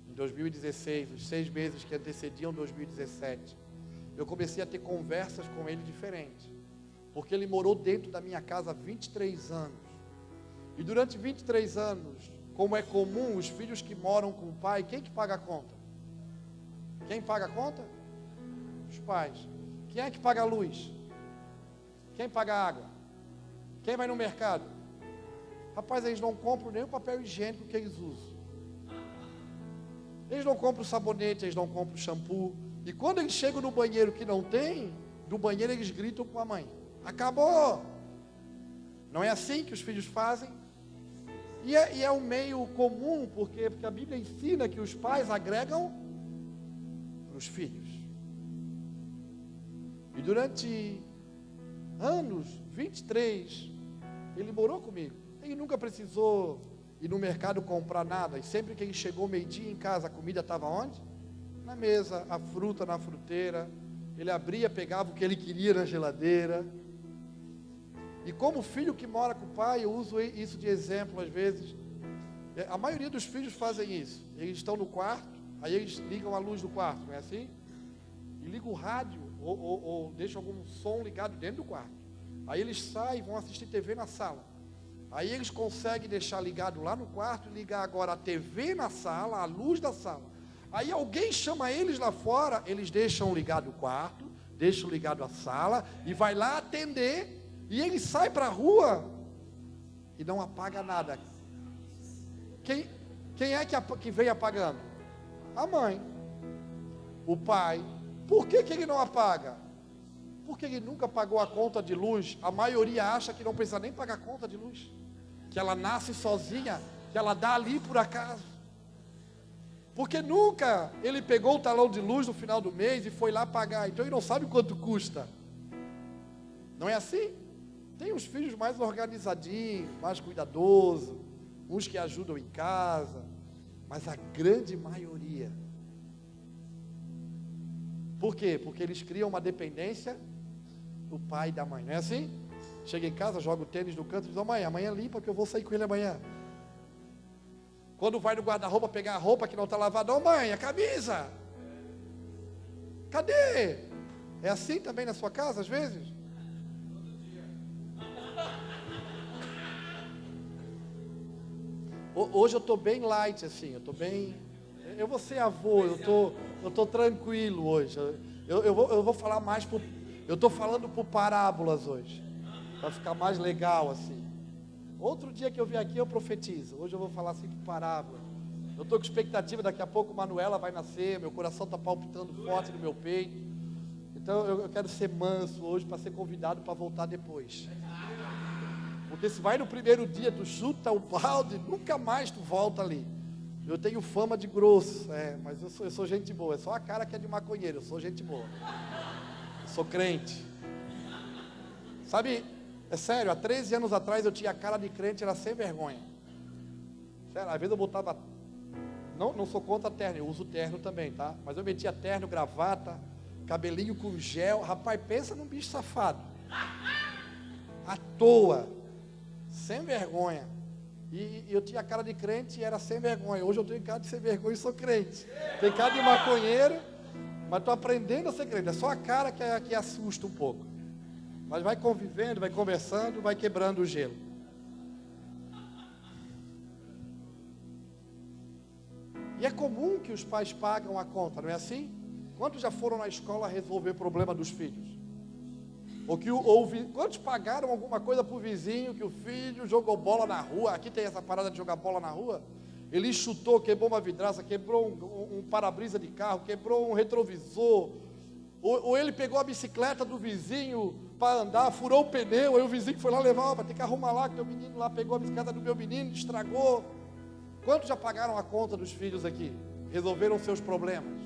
em 2016, os 6 meses que antecediam 2017, eu comecei a ter conversas com ele diferentes, porque ele morou dentro da minha casa há 23 anos, e durante 23 anos, como é comum, os filhos que moram com o pai, quem que paga a conta? Quem paga a conta? Os pais. Quem é que paga a luz? Quem paga a água? Quem vai no mercado? Rapaz, eles não compram nem o papel higiênico que eles usam. Eles não compram sabonete, eles não compram shampoo. E quando eles chegam no banheiro que não tem, do banheiro eles gritam com a mãe: acabou! Não é assim que os filhos fazem? E é um meio comum, porque a Bíblia ensina que os pais agregam para os filhos. E durante anos, 23, ele morou comigo. Ele nunca precisou ir no mercado comprar nada. E sempre que ele chegou meio-dia em casa, a comida estava onde? Na mesa, a fruta na fruteira. Ele abria, pegava o que ele queria na geladeira. E como filho que mora com o pai, eu uso isso de exemplo às vezes. A maioria dos filhos fazem isso. Eles estão no quarto, aí eles ligam a luz do quarto, não é assim? E ligam o rádio, ou deixam algum som ligado dentro do quarto. Aí eles saem e vão assistir TV na sala. Aí eles conseguem deixar ligado lá no quarto e ligar agora a TV na sala, a luz da sala. Aí alguém chama eles lá fora, eles deixam ligado o quarto, deixam ligado a sala e vai lá atender. E ele sai para a rua e não apaga nada. Quem é que veio apagando? A mãe, o pai. Por que ele não apaga? Porque ele nunca pagou a conta de luz. A maioria acha que não precisa nem pagar a conta de luz, que ela nasce sozinha, que ela dá ali por acaso. Porque nunca ele pegou o talão de luz no final do mês e foi lá pagar. Então ele não sabe quanto custa. Não é assim? Tem uns filhos mais organizadinhos, mais cuidadosos, uns que ajudam em casa, mas a grande maioria. Por quê? Porque eles criam uma dependência do pai e da mãe, não é assim? Chega em casa, joga o tênis no canto e diz: amanhã limpa que eu vou sair com ele amanhã. Quando vai no guarda-roupa pegar a roupa que não está lavada: mãe, a camisa, cadê? É assim também na sua casa às vezes? Hoje eu estou bem light assim, eu estou bem... Eu vou ser avô, eu estou tranquilo hoje. Eu vou falar mais por... Eu estou falando por parábolas hoje, para ficar mais legal assim. Outro dia que eu vim aqui eu profetizo. Hoje eu vou falar assim por parábola. Eu estou com expectativa, daqui a pouco Manuela vai nascer, meu coração está palpitando forte no meu peito. Então eu quero ser manso hoje para ser convidado para voltar depois. Porque se vai no primeiro dia, tu chuta o balde, nunca mais tu volta ali. Eu tenho fama de grosso, mas eu sou gente boa. É só a cara que é de maconheiro, eu sou gente boa. Eu sou crente. Sabe, é sério, há 13 anos atrás eu tinha a cara de crente, era sem vergonha. Sério, às vezes eu botava... Não sou contra terno, eu uso terno também, tá? Mas eu metia terno, gravata, cabelinho com gel. Rapaz, pensa num bicho safado. À toa. Sem vergonha. E eu tinha cara de crente e era sem vergonha. Hoje eu tenho cara de sem vergonha e sou crente. Tenho cara de maconheiro, mas estou aprendendo a ser crente. É só a cara que assusta um pouco. Mas vai convivendo, vai conversando, vai quebrando o gelo. E é comum que os pais pagam a conta, não é assim? Quantos já foram na escola resolver problema dos filhos? Quantos pagaram alguma coisa para o vizinho, que o filho jogou bola na rua? Aqui tem essa parada de jogar bola na rua. Ele chutou, quebrou uma vidraça, quebrou um para-brisa de carro, quebrou um retrovisor. Ou ele pegou a bicicleta do vizinho para andar, furou o pneu, aí o vizinho foi lá levar: vai ter que arrumar lá, que teu menino lá pegou a bicicleta do meu menino, estragou. Quantos já pagaram a conta dos filhos aqui? Resolveram seus problemas?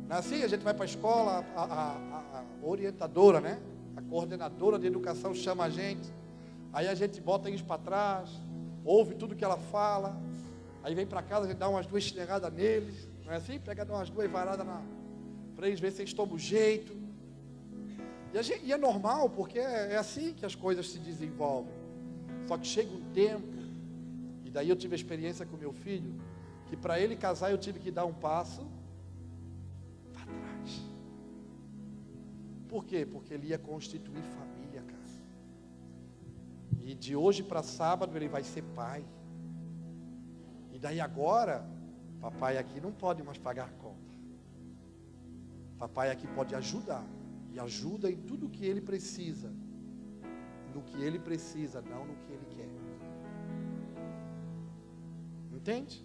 Não é assim? A gente vai para a escola, a orientadora, né? A coordenadora de educação chama a gente, aí a gente bota eles para trás, ouve tudo que ela fala, aí vem para casa, a gente dá umas 2 chineladas neles, não é assim? Pega, dá umas 2 varadas para eles verem se eles tomam o jeito. E é normal, porque é assim que as coisas se desenvolvem. Só que chega um tempo, e daí eu tive a experiência com meu filho, que para ele casar eu tive que dar um passo para trás. Por quê? Porque ele ia constituir família, cara. E de hoje para sábado ele vai ser pai. E daí agora, papai aqui não pode mais pagar a conta. Papai aqui pode ajudar. E ajuda em tudo o que ele precisa. No que ele precisa, não no que ele quer. Entende?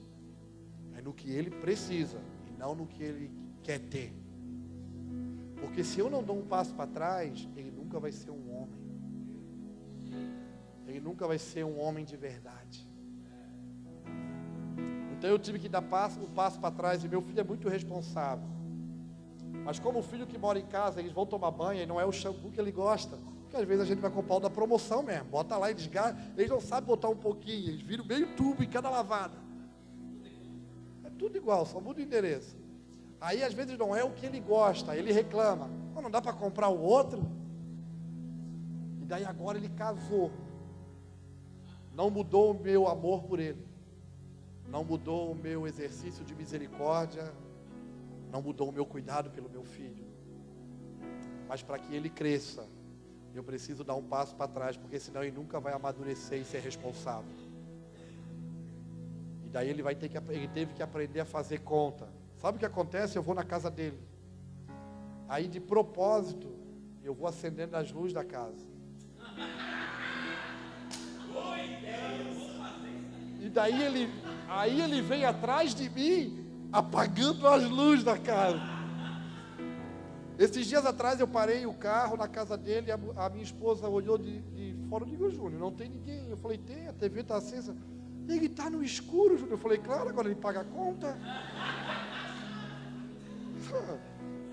É no que ele precisa e não no que ele quer ter. Porque se eu não dou um passo para trás, ele nunca vai ser um homem. Ele nunca vai ser um homem de verdade. Então eu tive que dar um passo para trás, e meu filho é muito responsável. Mas como o filho que mora em casa, eles vão tomar banho e não é o shampoo que ele gosta. Porque às vezes a gente vai comprar o da promoção mesmo. Bota lá e desgasta. Eles não sabem botar um pouquinho, eles viram meio tubo em cada lavada. É tudo igual, só muda o endereço. Aí às vezes não é o que ele gosta, ele reclama: não dá para comprar o outro? E daí agora ele casou. Não mudou o meu amor por ele. Não mudou o meu exercício de misericórdia. Não mudou o meu cuidado pelo meu filho. Mas para que ele cresça, eu preciso dar um passo para trás, porque senão ele nunca vai amadurecer e ser responsável. E daí ele teve que aprender a fazer conta. Sabe o que acontece? Eu vou na casa dele. Aí de propósito, eu vou acendendo as luzes da casa. E daí ele vem atrás de mim, apagando as luzes da casa. Esses dias atrás eu parei o carro na casa dele, a minha esposa olhou de fora, eu digo, Júnior, não tem ninguém. Eu falei, tem, a TV está acesa. Ele está no escuro, Júnior. Eu falei, claro, agora ele paga a conta.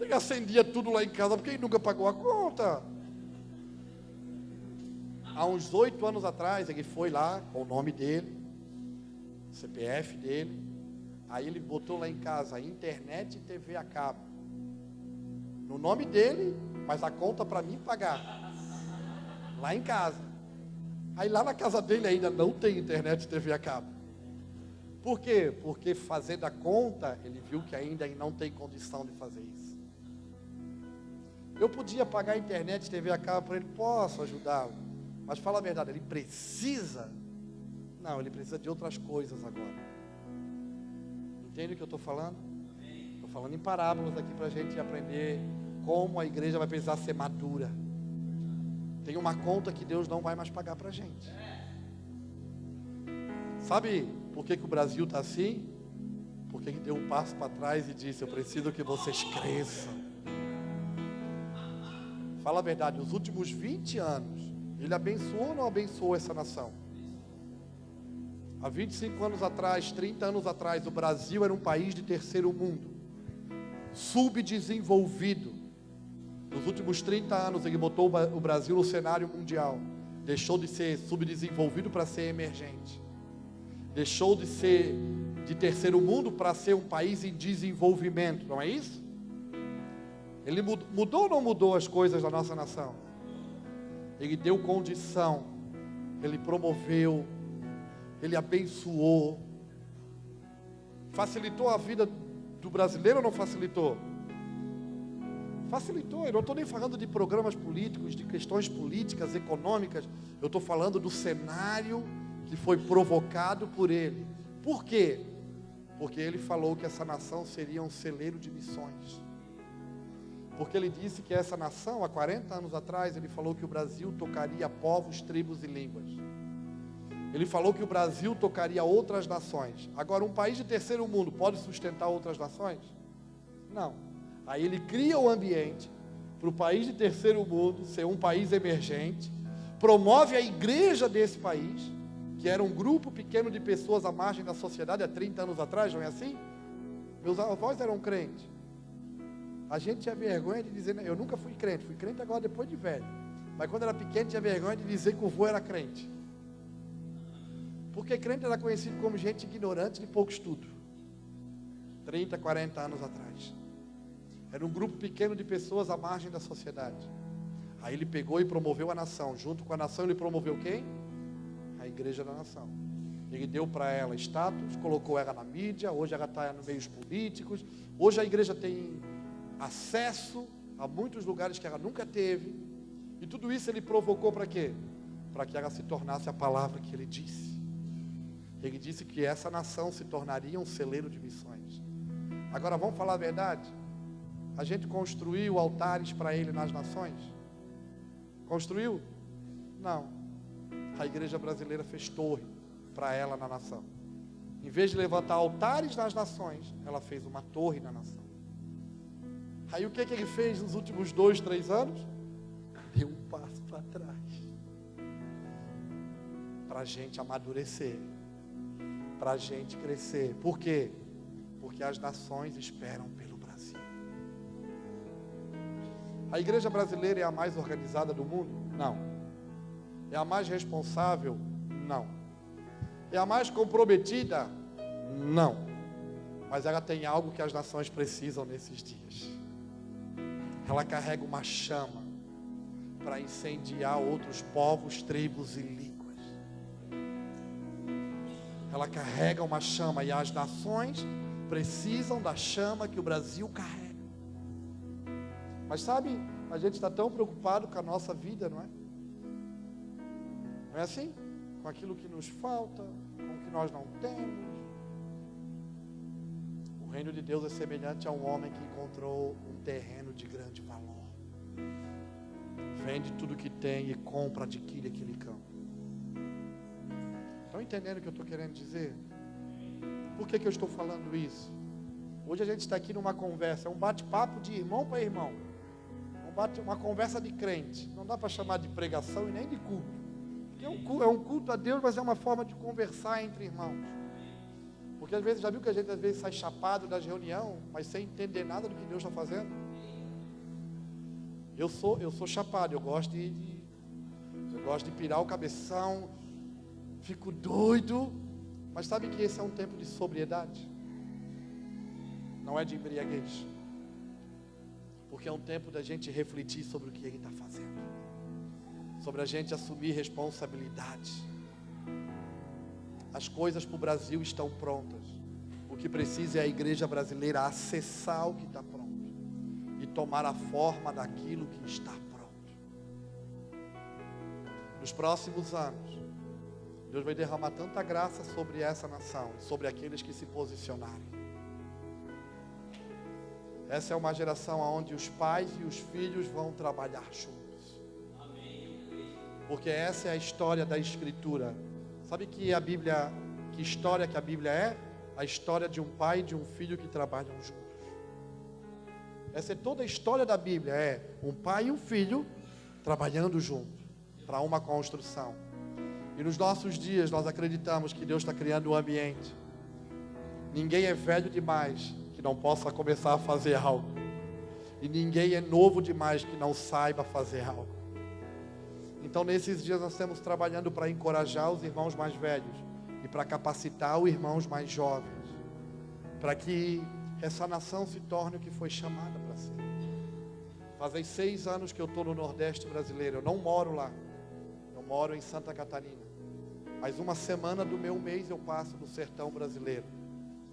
Ele acendia tudo lá em casa, porque ele nunca pagou a conta. Há uns 8 anos atrás, ele foi lá com o nome dele, CPF dele. Aí ele botou lá em casa internet e TV a cabo. No nome dele, mas a conta para mim pagar. Lá em casa. Aí lá na casa dele ainda não tem internet e TV a cabo. Por quê? Porque fazendo a conta, ele viu que ainda não tem condição de fazer isso. Eu podia pagar a internet e TV a cabo para ele, posso ajudá-lo. Mas fala a verdade, ele precisa? Não, ele precisa de outras coisas agora. Entende o que eu estou falando? Estou falando em parábolas aqui para a gente aprender como a igreja vai precisar ser madura. Tem uma conta que Deus não vai mais pagar para a gente. Sabe por que o Brasil está assim? Porque ele deu um passo para trás e disse, eu preciso que vocês cresçam. Fala a verdade, os últimos 20 anos, ele abençoou ou não abençoou essa nação? Há 25 anos atrás, 30 anos atrás, o Brasil era um país de terceiro mundo, subdesenvolvido. Nos últimos 30 anos, ele botou o Brasil no cenário mundial. Deixou de ser subdesenvolvido para ser emergente. Deixou de ser de terceiro mundo para ser um país em desenvolvimento, não é isso? Ele mudou ou não mudou as coisas da nossa nação? Ele deu condição, ele promoveu, ele abençoou, facilitou a vida do brasileiro ou não facilitou? Facilitou. Eu não estou nem falando de programas políticos, de questões políticas, econômicas. Eu estou falando do cenário que foi provocado por ele. Por quê? Porque ele falou que essa nação seria um celeiro de missões. Porque ele disse que essa nação, há 40 anos atrás, ele falou que o Brasil tocaria povos, tribos e línguas. Ele falou que o Brasil tocaria outras nações. Agora, um país de terceiro mundo pode sustentar outras nações? Não. Aí ele cria o ambiente para o país de terceiro mundo ser um país emergente, promove a igreja desse país, que era um grupo pequeno de pessoas à margem da sociedade há 30 anos atrás, não é assim? Meus avós eram crentes. A gente tinha vergonha de dizer, eu nunca fui crente agora depois de velho. Mas quando era pequeno tinha vergonha de dizer que o vô era crente. Porque crente era conhecido como gente ignorante de pouco estudo. 30, 40 anos atrás. Era um grupo pequeno de pessoas à margem da sociedade. Aí ele pegou e promoveu a nação. Junto com a nação ele promoveu quem? A igreja da nação. Ele deu para ela status, colocou ela na mídia. Hoje ela está nos meios políticos. Hoje a igreja tem acesso a muitos lugares que ela nunca teve. E tudo isso ele provocou para quê? Para que ela se tornasse a palavra que ele disse. Ele disse que essa nação se tornaria um celeiro de missões. Agora vamos falar a verdade? A gente construiu altares para ele nas nações? Construiu? Não. A igreja brasileira fez torre para ela na nação. Em vez de levantar altares nas nações, ela fez uma torre na nação. Aí o que ele fez nos últimos 2, 3 anos? Deu um passo para trás. Para a gente amadurecer. Para a gente crescer. Por quê? Porque as nações esperam pelo Brasil. A igreja brasileira é a mais organizada do mundo? Não. É a mais responsável? Não. É a mais comprometida? Não. Mas ela tem algo que as nações precisam nesses dias. Ela carrega uma chama para incendiar outros povos, tribos e línguas. Ela carrega uma chama e as nações precisam da chama que o Brasil carrega. Mas sabe, A gente está tão preocupado com a nossa vida, não é? Não é assim? Com aquilo que nos falta, com o que nós não temos. O reino de Deus é semelhante a um homem que encontrou um terreno de grande valor. Vende tudo que tem e compra, adquire aquele campo. Estão entendendo o que eu estou querendo dizer? Por que eu estou falando isso? Hoje a gente está aqui numa conversa, é um bate-papo de irmão para irmão. Uma conversa de crente. Não dá para chamar de pregação e nem de culto. Porque é um culto a Deus, mas é uma forma de conversar entre irmãos. Porque às vezes, já viu que a gente às vezes sai chapado das reuniões, mas sem entender nada do que Deus está fazendo? Eu sou chapado, eu gosto de pirar o cabeção, fico doido, mas sabe que esse é um tempo de sobriedade? Não é de embriaguez. Porque é um tempo da gente refletir sobre o que Ele está fazendo. Sobre a gente assumir responsabilidade. As coisas para o Brasil estão prontas. O que precisa é a igreja brasileira acessar o que está pronto. E tomar a forma daquilo que está pronto. Nos próximos anos, Deus vai derramar tanta graça sobre essa nação, sobre aqueles que se posicionarem. Essa é uma geração onde os pais e os filhos vão trabalhar juntos. Porque essa é a história da Escritura. Sabe que a Bíblia, que história que a Bíblia é? A história de um pai e de um filho que trabalham juntos. Essa é toda a história da Bíblia, é um pai e um filho trabalhando juntos para uma construção. E nos nossos dias nós acreditamos que Deus está criando um ambiente. Ninguém é velho demais que não possa começar a fazer algo. E ninguém é novo demais que não saiba fazer algo. Então nesses dias nós estamos trabalhando para encorajar os irmãos mais velhos e para capacitar os irmãos mais jovens, para que essa nação se torne o que foi chamada para ser. Fazem 6 anos que eu estou no Nordeste brasileiro. Eu não moro lá, eu moro em Santa Catarina, mas uma semana do meu mês eu passo no sertão brasileiro.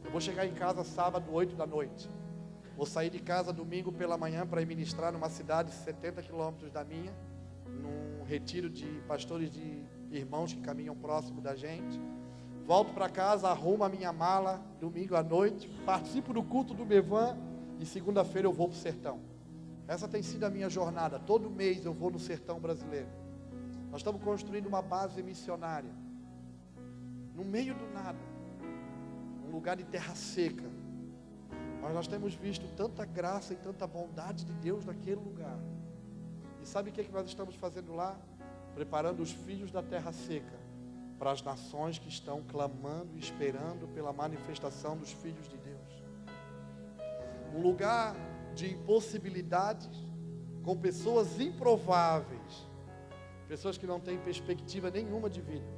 Eu vou chegar em casa sábado, 8 da noite. Vou sair de casa domingo pela manhã para ir ministrar numa cidade 70 quilômetros da minha, num retiro de pastores de irmãos que caminham próximo da gente. Volto para casa, arrumo a minha mala, domingo à noite, participo do culto do Bevan e segunda-feira eu vou para o sertão. Essa tem sido a minha jornada. Todo mês eu vou no sertão brasileiro. Nós estamos construindo uma base missionária, no meio do nada, um lugar de terra seca. Mas nós temos visto tanta graça e tanta bondade de Deus naquele lugar. E sabe o que nós estamos fazendo lá? Preparando os filhos da terra seca para as nações que estão clamando e esperando pela manifestação dos filhos de Deus. Um lugar de impossibilidades, com pessoas improváveis, pessoas que não têm perspectiva nenhuma de vida.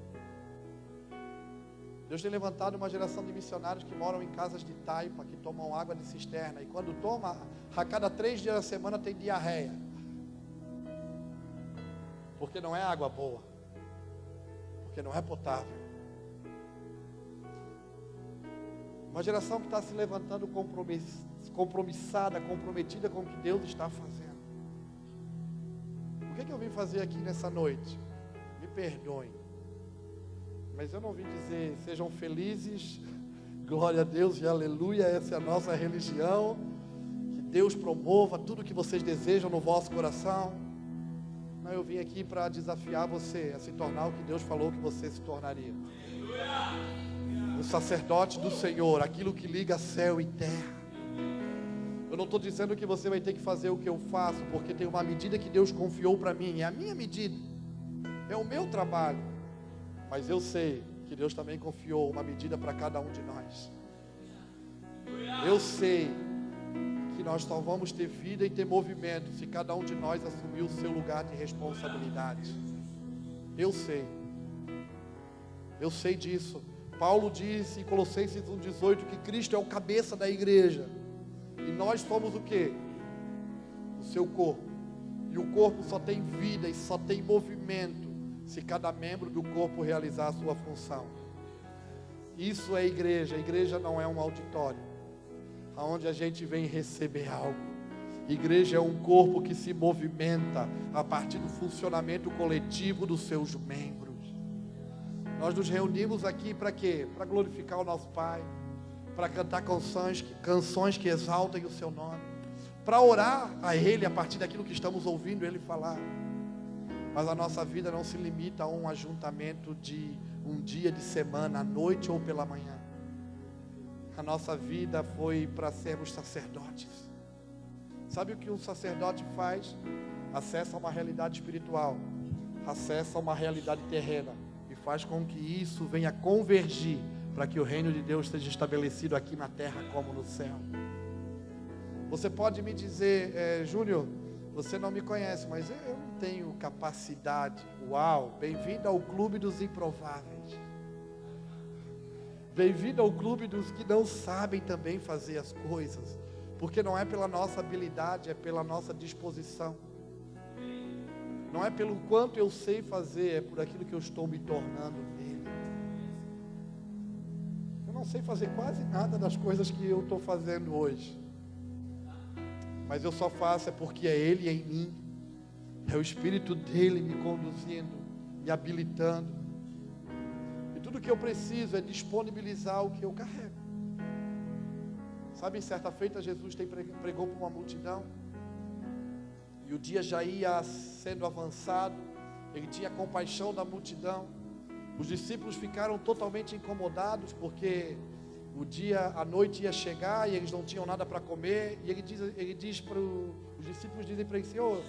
Deus tem levantado uma geração de missionários que moram em casas de taipa, que tomam água de cisterna, e quando toma, a cada 3 dias da semana tem diarreia, porque não é água boa, porque não é potável. Uma geração que está se levantando compromissada, comprometida com o que Deus está fazendo. O que eu vim fazer aqui nessa noite? Me perdoem, mas eu não vim dizer sejam felizes, glória a Deus e aleluia, essa é a nossa religião, que Deus promova tudo que vocês desejam no vosso coração. Não, eu vim aqui para desafiar você a se tornar o que Deus falou que você se tornaria. O sacerdote do Senhor, aquilo que liga céu e terra. Eu não estou dizendo que você vai ter que fazer o que eu faço, porque tem uma medida que Deus confiou para mim, é a minha medida, é o meu trabalho. Mas eu sei que Deus também confiou uma medida para cada um de nós. Eu sei que nós só vamos ter vida e ter movimento se cada um de nós assumir o seu lugar de responsabilidade. Eu sei disso. Paulo disse em Colossenses 1,18 que Cristo é o cabeça da igreja. E nós somos o quê? O seu corpo. E o corpo só tem vida e só tem movimento se cada membro do corpo realizar a sua função. Isso é igreja. A igreja não é um auditório onde a gente vem receber algo. Igreja é um corpo que se movimenta a partir do funcionamento coletivo dos seus membros. Nós nos reunimos aqui para quê? Para glorificar o nosso Pai, para cantar canções que exaltem o seu nome, para orar a Ele a partir daquilo que estamos ouvindo Ele falar. Mas a nossa vida não se limita a um ajuntamento de um dia de semana, à noite ou pela manhã. A nossa vida foi para sermos sacerdotes. Sabe o que um sacerdote faz? Acessa uma realidade espiritual, acessa uma realidade terrena e faz com que isso venha convergir para que o reino de Deus seja estabelecido aqui na terra como no céu. Você pode me dizer, Júnior, você não me conhece, mas eu não tenho capacidade. Uau, bem-vindo ao clube dos improváveis. Bem-vindo ao clube dos que não sabem também fazer as coisas. Porque não é pela nossa habilidade, é pela nossa disposição. Não é pelo quanto eu sei fazer, é por aquilo que eu estou me tornando nele. Eu não sei fazer quase nada das coisas que eu estou fazendo hoje. Mas eu só faço é porque é Ele em mim. É o Espírito dEle me conduzindo, me habilitando. E tudo que eu preciso é disponibilizar o que eu carrego. Sabe, certa feita Jesus pregou para uma multidão. E o dia já ia sendo avançado. Ele tinha compaixão da multidão. Os discípulos ficaram totalmente incomodados, porque a noite ia chegar e eles não tinham nada para comer. E ele diz para os discípulos, dizem para ele: Senhor,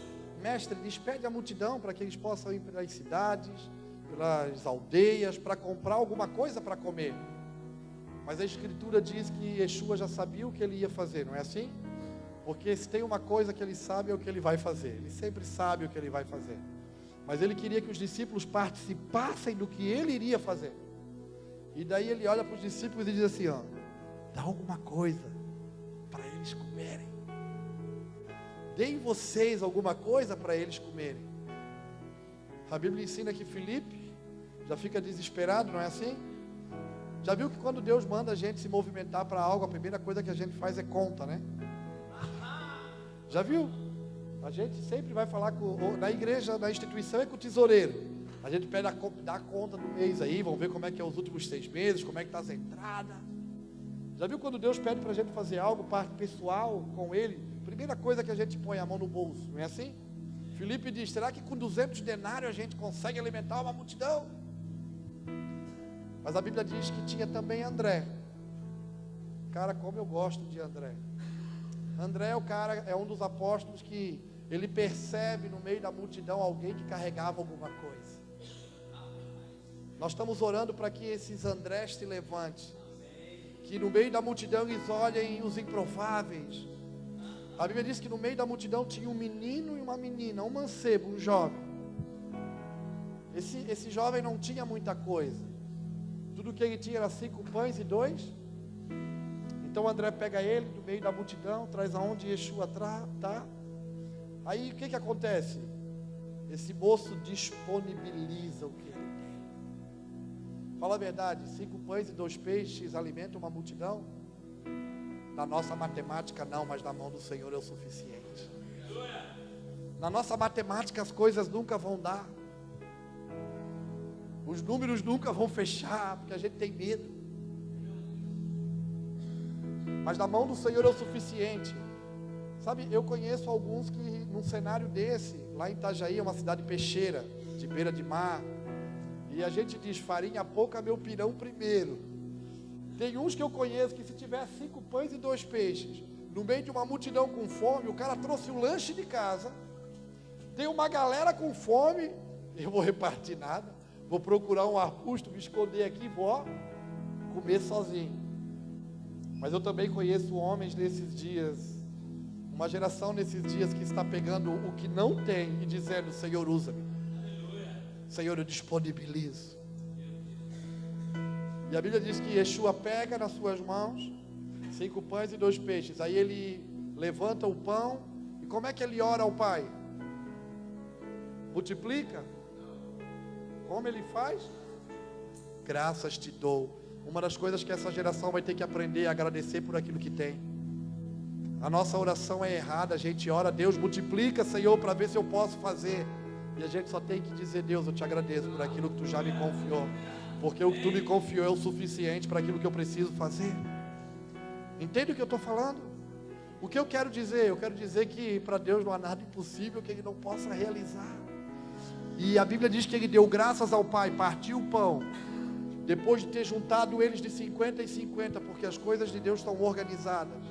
mestre, despede a multidão para que eles possam ir pelas cidades, pelas aldeias, para comprar alguma coisa para comer. Mas a Escritura diz que Yeshua já sabia o que ele ia fazer, não é assim? Porque se tem uma coisa que ele sabe, é o que ele vai fazer. Ele sempre sabe o que ele vai fazer. Mas ele queria que os discípulos participassem do que ele iria fazer. E daí ele olha para os discípulos e diz assim, ó: dá alguma coisa para eles comerem. Deem vocês alguma coisa para eles comerem. A Bíblia ensina que Filipe já fica desesperado, não é assim? Já viu que quando Deus manda a gente se movimentar para algo, a primeira coisa que a gente faz é conta, né? Já viu? A gente sempre vai falar na igreja, na instituição, é com o tesoureiro. A gente pede a conta do mês aí, vamos ver como é que é os últimos 6 meses, como é que está as entradas. Já viu quando Deus pede para a gente fazer algo, parte pessoal com Ele? Primeira coisa que a gente põe a mão no bolso, não é assim? Filipe diz: será que com 200 denários a gente consegue alimentar uma multidão? Mas a Bíblia diz que tinha também André. Cara, como eu gosto de André. André é um dos apóstolos que ele percebe no meio da multidão alguém que carregava alguma coisa. Nós estamos orando para que esses Andrés se levantem, que no meio da multidão eles olhem os improváveis. A Bíblia diz que no meio da multidão tinha um menino e uma menina, um mancebo, um jovem. Esse jovem não tinha muita coisa. Tudo que ele tinha era 5 pães e 2. Então André pega ele do meio da multidão, traz aonde Yeshua está. Aí o que acontece? Esse moço disponibiliza o que ele tem. Fala a verdade, 5 pães e 2 peixes alimentam uma multidão? Na nossa matemática não, mas na mão do Senhor é o suficiente. Na nossa matemática as coisas nunca vão dar. Os números nunca vão fechar, porque a gente tem medo. Mas na mão do Senhor é o suficiente. Sabe, eu conheço alguns que num cenário desse, lá em Itajaí, é uma cidade peixeira, de beira de mar, e a gente diz: farinha pouca, meu pirão primeiro. Tem uns que eu conheço que se tiver 5 pães e 2 peixes, no meio de uma multidão com fome, o cara trouxe o lanche de casa, tem uma galera com fome, eu vou repartir nada, vou procurar um arbusto, me esconder aqui e vou comer sozinho. Mas eu também conheço homens nesses dias, uma geração nesses dias que está pegando o que não tem e dizendo: Senhor, usa-me. Senhor, eu disponibilizo. E a Bíblia diz que Yeshua pega nas suas mãos 5 pães e 2 peixes. Aí ele levanta o pão. E como é que ele ora ao Pai? Multiplica? Como ele faz? Graças te dou. Uma das coisas que essa geração vai ter que aprender é agradecer por aquilo que tem. A nossa oração é errada, a gente ora, Deus multiplica, Senhor, para ver se eu posso fazer. E a gente só tem que dizer, Deus, eu te agradeço por aquilo que tu já me confiou. Porque o que tu me confiou é o suficiente para aquilo que eu preciso fazer. Entende o que eu estou falando? O que eu quero dizer? Eu quero dizer que para Deus não há nada impossível que Ele não possa realizar. E a Bíblia diz que Ele deu graças ao Pai, partiu o pão, depois de ter juntado eles de 50 em 50, porque as coisas de Deus estão organizadas.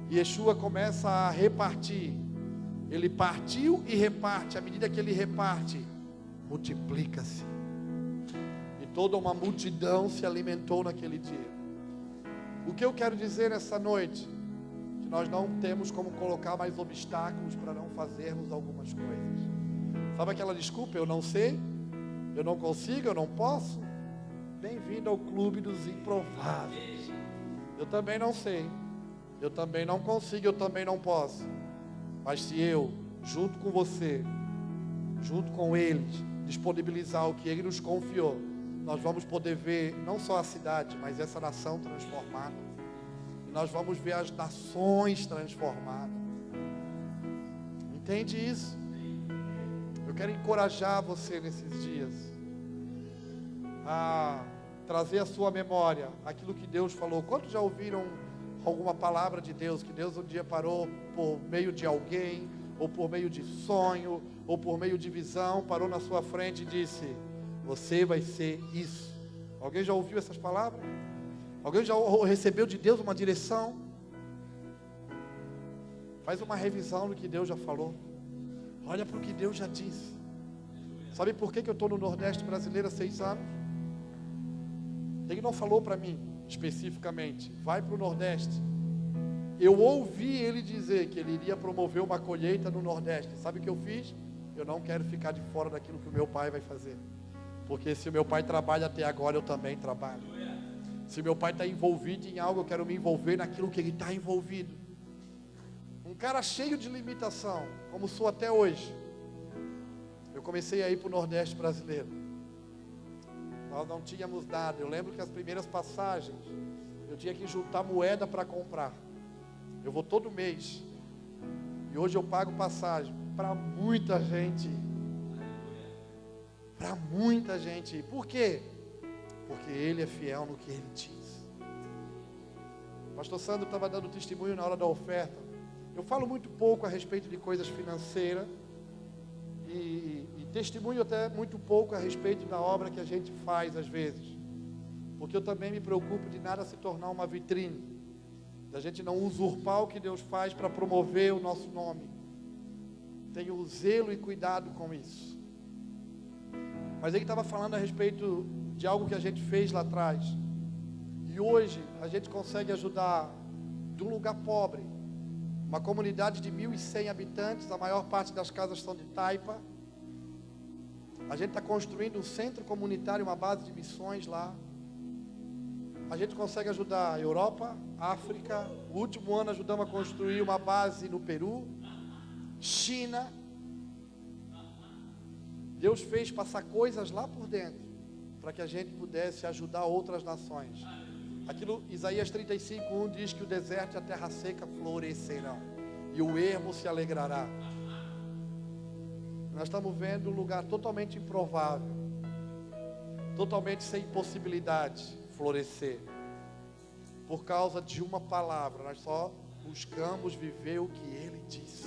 E Yeshua começa a repartir. Ele partiu e reparte. À medida que Ele reparte, multiplica-se. E toda uma multidão se alimentou naquele dia. O que eu quero dizer nessa noite? Que nós não temos como colocar mais obstáculos para não fazermos algumas coisas. Sabe aquela desculpa? Eu não sei, eu não consigo, eu não posso. Bem-vindo ao clube dos improváveis. Eu também não sei, eu também não consigo, eu também não posso. Mas se eu, junto com você, junto com eles, disponibilizar o que Ele nos confiou, nós vamos poder ver não só a cidade, mas essa nação transformada. E nós vamos ver as nações transformadas. Entende isso? Eu quero encorajar você nesses dias a trazer à sua memória aquilo que Deus falou. Quantos já ouviram alguma palavra de Deus, que Deus um dia parou por meio de alguém, ou por meio de sonho, ou por meio de visão, parou na sua frente e disse: você vai ser isso? Alguém já ouviu essas palavras? Alguém já recebeu de Deus uma direção? Faz uma revisão do que Deus já falou. Olha para o que Deus já disse. Sabe por que eu estou no Nordeste brasileiro há 6 anos? Ele não falou para mim especificamente, vai para o Nordeste. Eu ouvi ele dizer que ele iria promover uma colheita no Nordeste. Sabe o que eu fiz? Eu não quero ficar de fora daquilo que o meu pai vai fazer. Porque se o meu pai trabalha até agora, eu também trabalho. Se meu pai está envolvido em algo, eu quero me envolver naquilo que ele está envolvido. Um cara cheio de limitação, como sou até hoje. Eu comecei a ir para o Nordeste brasileiro. Nós não tínhamos nada. Eu lembro que as primeiras passagens, eu tinha que juntar moeda para comprar. Eu vou todo mês. E hoje eu pago passagem para muita gente. Para muita gente. Por quê? Porque Ele é fiel no que Ele diz. O pastor Sandro estava dando testemunho na hora da oferta. Eu falo muito pouco a respeito de coisas financeiras. E testemunho até muito pouco a respeito da obra que a gente faz às vezes. Porque eu também me preocupo de nada se tornar uma vitrine. Da gente não usurpar o que Deus faz para promover o nosso nome. Tenho zelo e cuidado com isso. Mas ele estava falando a respeito de algo que a gente fez lá atrás. E hoje a gente consegue ajudar de um lugar pobre. Uma comunidade de 1.100 habitantes, a maior parte das casas são de taipa. A gente está construindo um centro comunitário, uma base de missões lá. A gente consegue ajudar a Europa, África. O último ano ajudamos a construir uma base no Peru, China. Deus fez passar coisas lá por dentro, para que a gente pudesse ajudar outras nações. Aquilo, Isaías 35:1 diz que o deserto e a terra seca florescerão, e o ermo se alegrará. Nós estamos vendo um lugar totalmente improvável, totalmente sem possibilidade, florescer, por causa de uma palavra. Nós só buscamos viver o que Ele disse.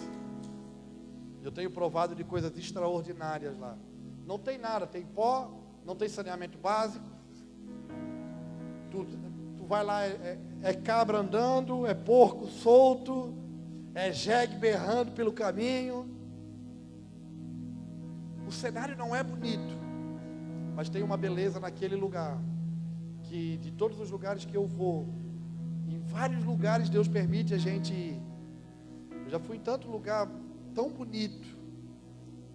Eu tenho provado de coisas extraordinárias lá. Não tem nada, tem pó, não tem saneamento básico. Tu vai lá, é cabra andando, é porco solto, é jegue berrando pelo caminho. O cenário não é bonito, mas tem uma beleza naquele lugar, que de todos os lugares que eu vou, em vários lugares Deus permite a gente ir. Eu já fui em tanto lugar tão bonito,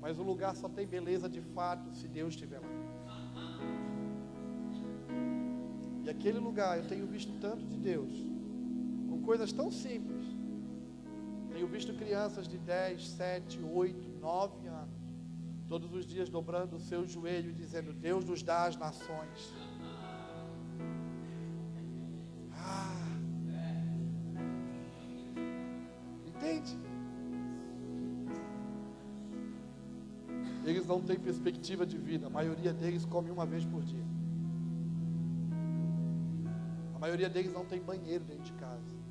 mas o lugar só tem beleza de fato se Deus estiver lá. E aquele lugar eu tenho visto tanto de Deus, com coisas tão simples. Tenho visto crianças de 10, 7, 8, 9 anos, todos os dias dobrando o seu joelho e dizendo: Deus nos dá as nações. Eles não têm perspectiva de vida. A maioria deles come uma vez por dia. A maioria deles não tem banheiro dentro de casa.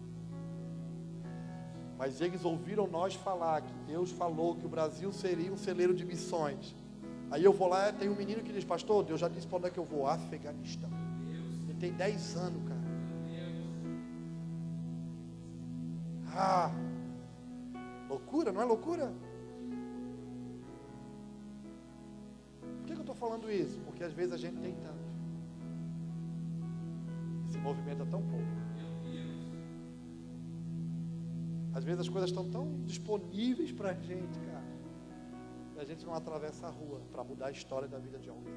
Mas eles ouviram nós falar que Deus falou que o Brasil seria um celeiro de missões. Aí eu vou lá, tem um menino que diz: pastor, Deus já disse para onde é que eu vou? Afeganistão. Ele tem 10 anos, cara. Ah, loucura, não é loucura? Por que eu estou falando isso? Porque às vezes a gente tem tanto. Se movimenta tão pouco. Às vezes as coisas estão tão disponíveis para a gente, cara, e a gente não atravessa a rua para mudar a história da vida de alguém.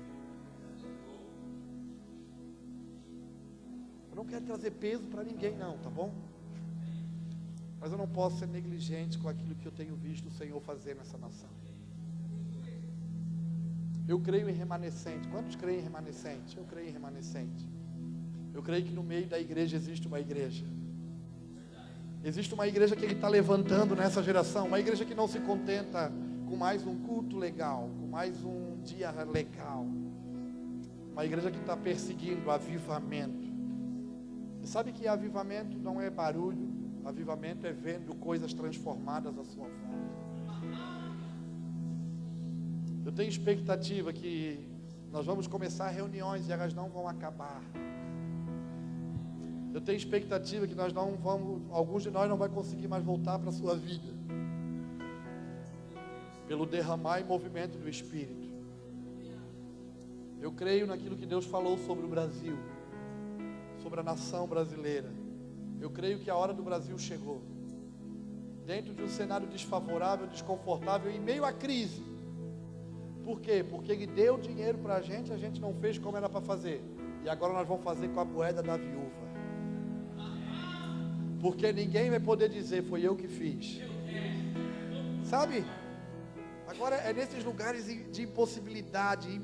Eu não quero trazer peso para ninguém não, tá bom? Mas eu não posso ser negligente com aquilo que eu tenho visto o Senhor fazer nessa nação. Eu creio em remanescente. Quantos creem em remanescente? Eu creio em remanescente. Eu creio que no meio da igreja existe uma igreja. Existe uma igreja que Ele está levantando nessa geração. Uma igreja que não se contenta com mais um culto legal, com mais um dia legal. Uma igreja que está perseguindo avivamento. E sabe que avivamento não é barulho. Avivamento é vendo coisas transformadas à sua volta. Eu tenho expectativa que nós vamos começar reuniões e elas não vão acabar. Eu tenho expectativa que alguns de nós não vai conseguir mais voltar para a sua vida. Pelo derramar e movimento do Espírito. Eu creio naquilo que Deus falou sobre o Brasil, sobre a nação brasileira. Eu creio que a hora do Brasil chegou. Dentro de um cenário desfavorável, desconfortável, em meio à crise. Por quê? Porque Ele deu dinheiro para a gente não fez como era para fazer. E agora nós vamos fazer com a moeda da viúva. Porque ninguém vai poder dizer, foi eu que fiz. Sabe? Agora é nesses lugares de impossibilidade,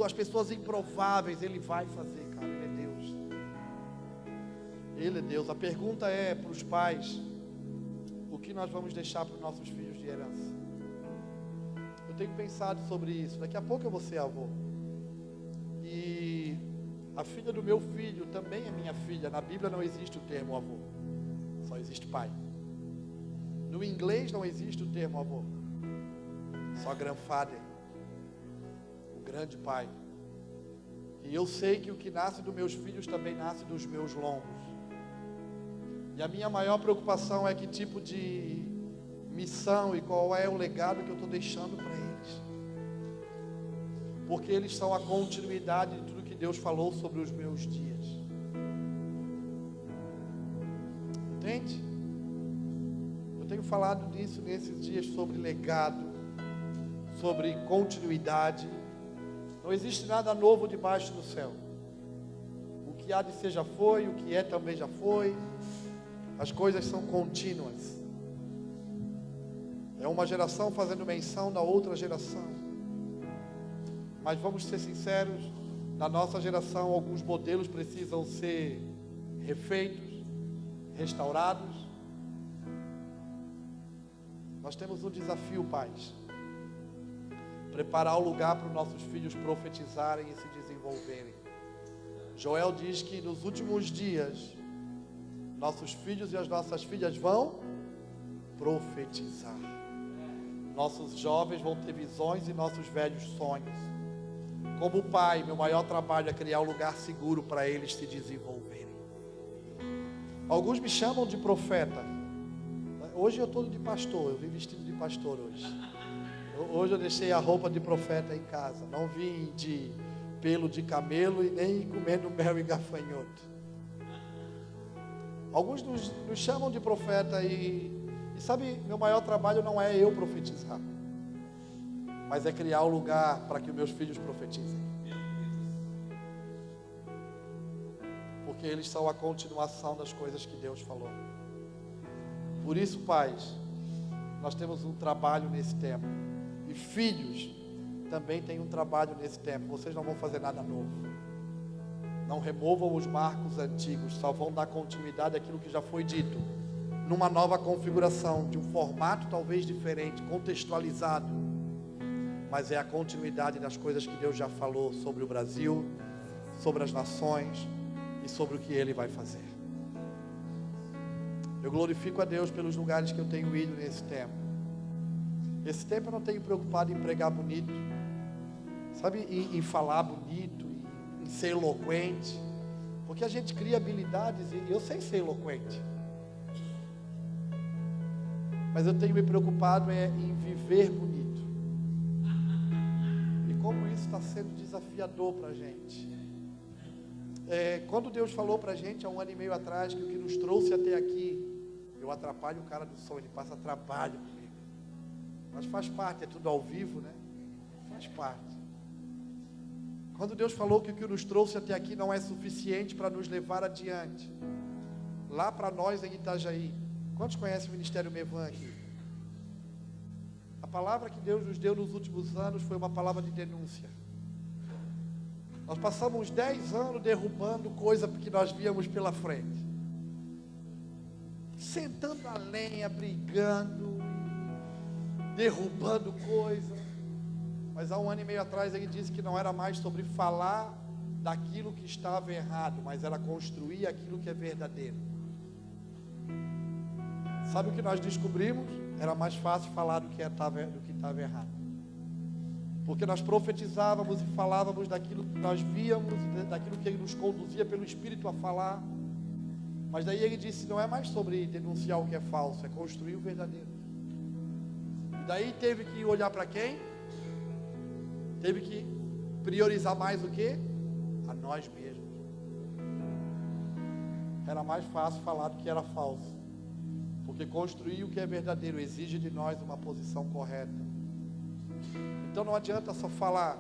as pessoas improváveis, Ele vai fazer, cara. Ele é Deus. Ele é Deus. A pergunta é para os pais: o que nós vamos deixar para os nossos filhos de herança? Eu tenho pensado sobre isso. Daqui a pouco eu vou ser avô. E a filha do meu filho também é minha filha. Na Bíblia não existe o termo avô. Só existe pai. No inglês não existe o termo avô. Só grandfather. O grande pai. E eu sei que o que nasce dos meus filhos também nasce dos meus lombos. E a minha maior preocupação é que tipo de missão e qual é o legado que eu estou deixando para eles. Porque eles são a continuidade de tudo que Deus falou sobre os meus dias. Entende? Eu tenho falado disso nesses dias, sobre legado, sobre continuidade. Não existe nada novo debaixo do céu. O que há de ser já foi, o que é também já foi. As coisas são contínuas. É uma geração fazendo menção da outra geração. Mas vamos ser sinceros, na nossa geração alguns modelos precisam ser refeitos, restaurados. Nós temos um desafio, pais: preparar o lugar para os nossos filhos profetizarem e se desenvolverem. Joel diz que nos últimos dias nossos filhos e as nossas filhas vão profetizar. Nossos jovens vão ter visões e nossos velhos sonhos. Como pai, meu maior trabalho é criar um lugar seguro para eles se desenvolverem. Alguns me chamam de profeta. Hoje eu estou de pastor, eu vim vestido de pastor hoje. Hoje eu deixei a roupa de profeta em casa. Não vim de pelo de camelo e nem comendo mel e gafanhoto. Alguns nos chamam de profeta e sabe, meu maior trabalho não é eu profetizar, mas é criar um lugar para que os meus filhos profetizem. Porque eles são a continuação das coisas que Deus falou. Por isso, pais, nós temos um trabalho nesse tempo. E filhos também têm um trabalho nesse tempo. Vocês não vão fazer nada novo. Não removam os marcos antigos. Só vão dar continuidade àquilo que já foi dito. Numa nova configuração, de um formato talvez diferente, contextualizado. mas é a continuidade das coisas que Deus já falou sobre o Brasil, sobre as nações e sobre o que Ele vai fazer. Eu glorifico a Deus pelos lugares que eu tenho ido nesse tempo. Esse tempo eu não tenho preocupado em pregar bonito, sabe, em falar bonito, em ser eloquente, porque a gente cria habilidades e eu sei ser eloquente. Mas eu tenho me preocupado em viver bonito. E como isso está sendo desafiador para a gente. Quando Deus falou para a gente há 1 ano e meio atrás que o que nos trouxe até aqui, eu atrapalho o cara do som, ele passa trabalho comigo. Mas faz parte, é tudo ao vivo, né? Faz parte. Quando Deus falou que o que nos trouxe até aqui não é suficiente para nos levar adiante, lá para nós em Itajaí, quantos conhecem o Ministério Mevan aqui? A palavra que Deus nos deu nos últimos anos foi uma palavra de denúncia. Nós passamos 10 anos derrubando coisa que nós víamos pela frente, sentando a lenha, brigando, derrubando coisa. Mas há 1 ano e meio atrás ele disse que não era mais sobre falar daquilo que estava errado, mas era construir aquilo que é verdadeiro. Sabe o que nós descobrimos? Era mais fácil falar do que estava errado, porque nós profetizávamos e falávamos daquilo que nós víamos, daquilo que Ele nos conduzia pelo Espírito a falar. Mas daí ele disse, não é mais sobre denunciar o que é falso, é construir o verdadeiro. E daí teve que olhar para quem? Teve que priorizar mais o quê? A nós mesmos. Era mais fácil falar do que era falso, porque construir o que é verdadeiro exige de nós uma posição correta. Então não adianta só falar,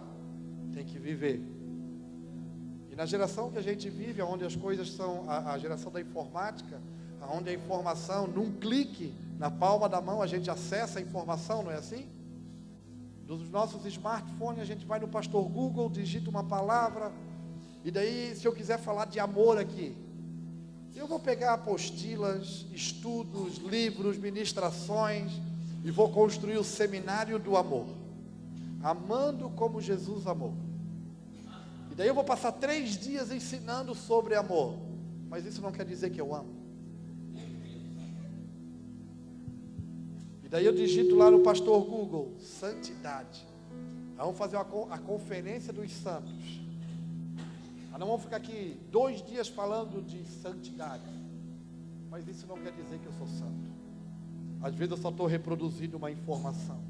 tem que viver. E na geração que a gente vive, onde as coisas são, a geração da informática, onde a informação, num clique, na palma da mão, a gente acessa a informação, não é assim? Dos nossos smartphones, a gente vai no Pastor Google, digita uma palavra, e daí, se eu quiser falar de amor aqui, eu vou pegar apostilas, estudos, livros, ministrações, e vou construir o seminário do amor, amando como Jesus amou. E daí eu vou passar 3 dias ensinando sobre amor, mas isso não quer dizer que eu amo. E daí eu digito lá no Pastor Google, santidade. Aí vamos fazer a conferência dos santos. Aí não vamos ficar aqui 2 dias falando de santidade, mas isso não quer dizer que eu sou santo. Às vezes eu só estou reproduzindo uma informação.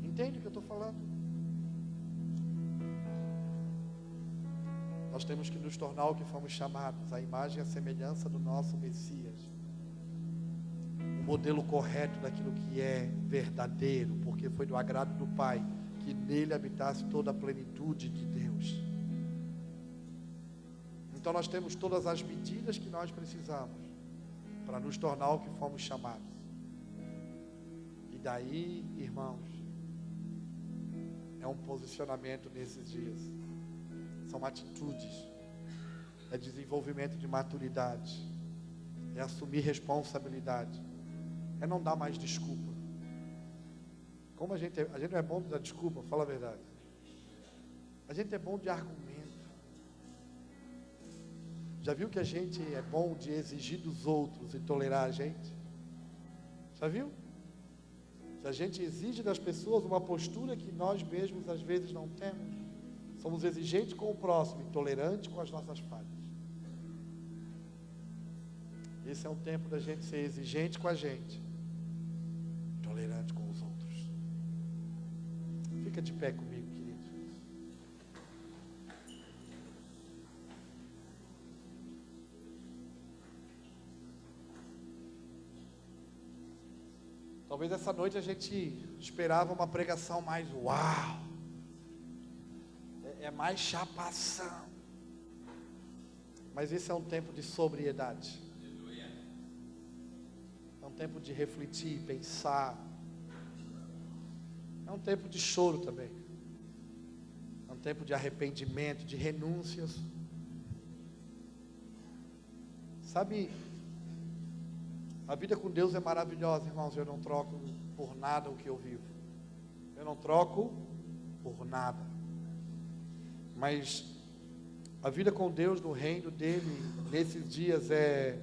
Entende o que eu estou falando? Nós temos que nos tornar o que fomos chamados, a imagem e a semelhança do nosso Messias. O modelo correto daquilo que é verdadeiro, porque foi do agrado do Pai que nele habitasse toda a plenitude de Deus. Então nós temos todas as medidas que nós precisamos para nos tornar o que fomos chamados. E daí, irmãos, é um posicionamento nesses dias. São atitudes, é desenvolvimento de maturidade, é assumir responsabilidade, é não dar mais desculpa. Como a gente não é bom de dar desculpa, fala a verdade. A gente é bom de argumento. Já viu que a gente é bom de exigir dos outros e tolerar a gente? Já viu? Se a gente exige das pessoas uma postura que nós mesmos às vezes não temos, somos exigentes com o próximo e tolerantes com as nossas falhas. Esse é um tempo da gente ser exigente com a gente, tolerante com os outros. Fica de pé comigo, querido. Talvez essa noite a gente esperava uma pregação mais uau. É mais chapação. Mas esse é um tempo de sobriedade. É um tempo de refletir, pensar. É um tempo de choro também. É um tempo de arrependimento, de renúncias. Sabe, a vida com Deus é maravilhosa, irmãos. Eu não troco por nada o que eu vivo. Eu não troco por nada. Mas a vida com Deus no reino dele, nesses dias, é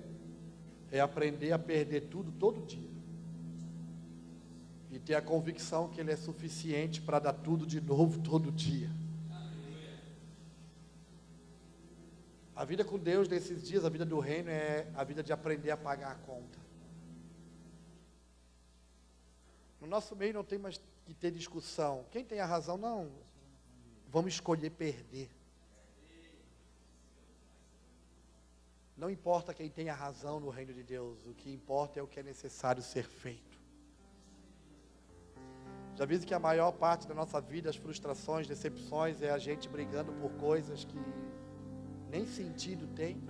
aprender a perder tudo todo dia. E ter a convicção que Ele é suficiente para dar tudo de novo todo dia. A vida com Deus nesses dias, a vida do reino, é a vida de aprender a pagar a conta. No nosso meio não tem mais que ter discussão. Quem tem a razão? Não. Vamos escolher perder. Não importa quem tem a razão no reino de Deus. O que importa é o que é necessário ser feito. Já aviso que a maior parte da nossa vida, as frustrações, decepções, é a gente brigando por coisas que nem sentido tem,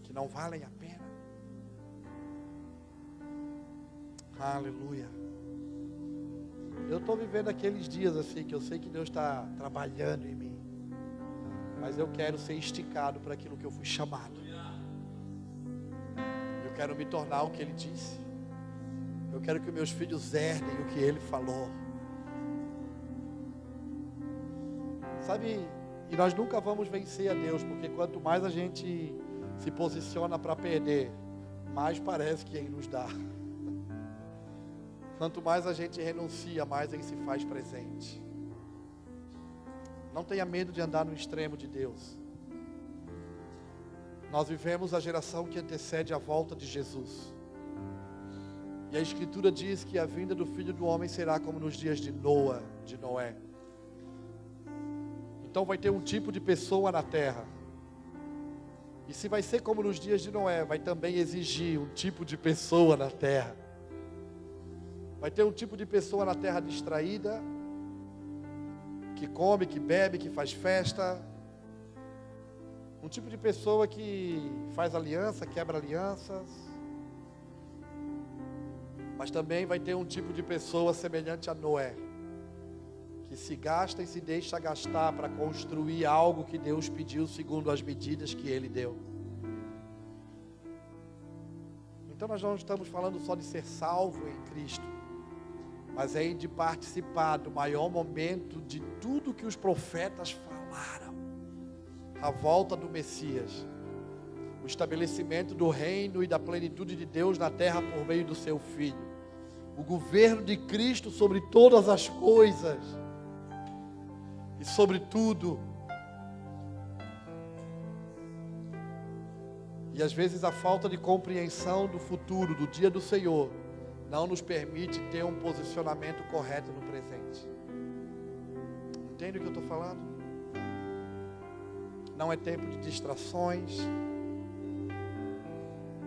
que não valem a pena. Aleluia. Eu estou vivendo aqueles dias assim, que eu sei que Deus está trabalhando em mim, mas eu quero ser esticado para aquilo que eu fui chamado. Eu quero me tornar o que Ele disse. Eu quero que meus filhos herdem o que Ele falou. Sabe, e nós nunca vamos vencer a Deus, porque quanto mais a gente se posiciona para perder, mais parece que Ele nos dá. Quanto mais a gente renuncia, mais Ele se faz presente. Não tenha medo de andar no extremo de Deus. Nós vivemos a geração que antecede a volta de Jesus. E a Escritura diz que a vinda do Filho do Homem será como nos dias de Noé. Então vai ter um tipo de pessoa na terra. E se vai ser como nos dias de Noé, vai também exigir um tipo de pessoa na terra. Vai ter um tipo de pessoa na terra distraída, que come, que bebe, que faz festa. Um tipo de pessoa que faz aliança, quebra alianças. Mas também vai ter um tipo de pessoa semelhante a Noé, que se gasta e se deixa gastar para construir algo que Deus pediu segundo as medidas que Ele deu. Então nós não estamos falando só de ser salvo em Cristo, mas é de participar do maior momento de tudo que os profetas falaram. A volta do Messias, o estabelecimento do reino e da plenitude de Deus na terra por meio do seu Filho, o governo de Cristo sobre todas as coisas e sobre tudo. E às vezes a falta de compreensão do futuro, do dia do Senhor, não nos permite ter um posicionamento correto no presente. Entende o que eu estou falando? Não é tempo de distrações,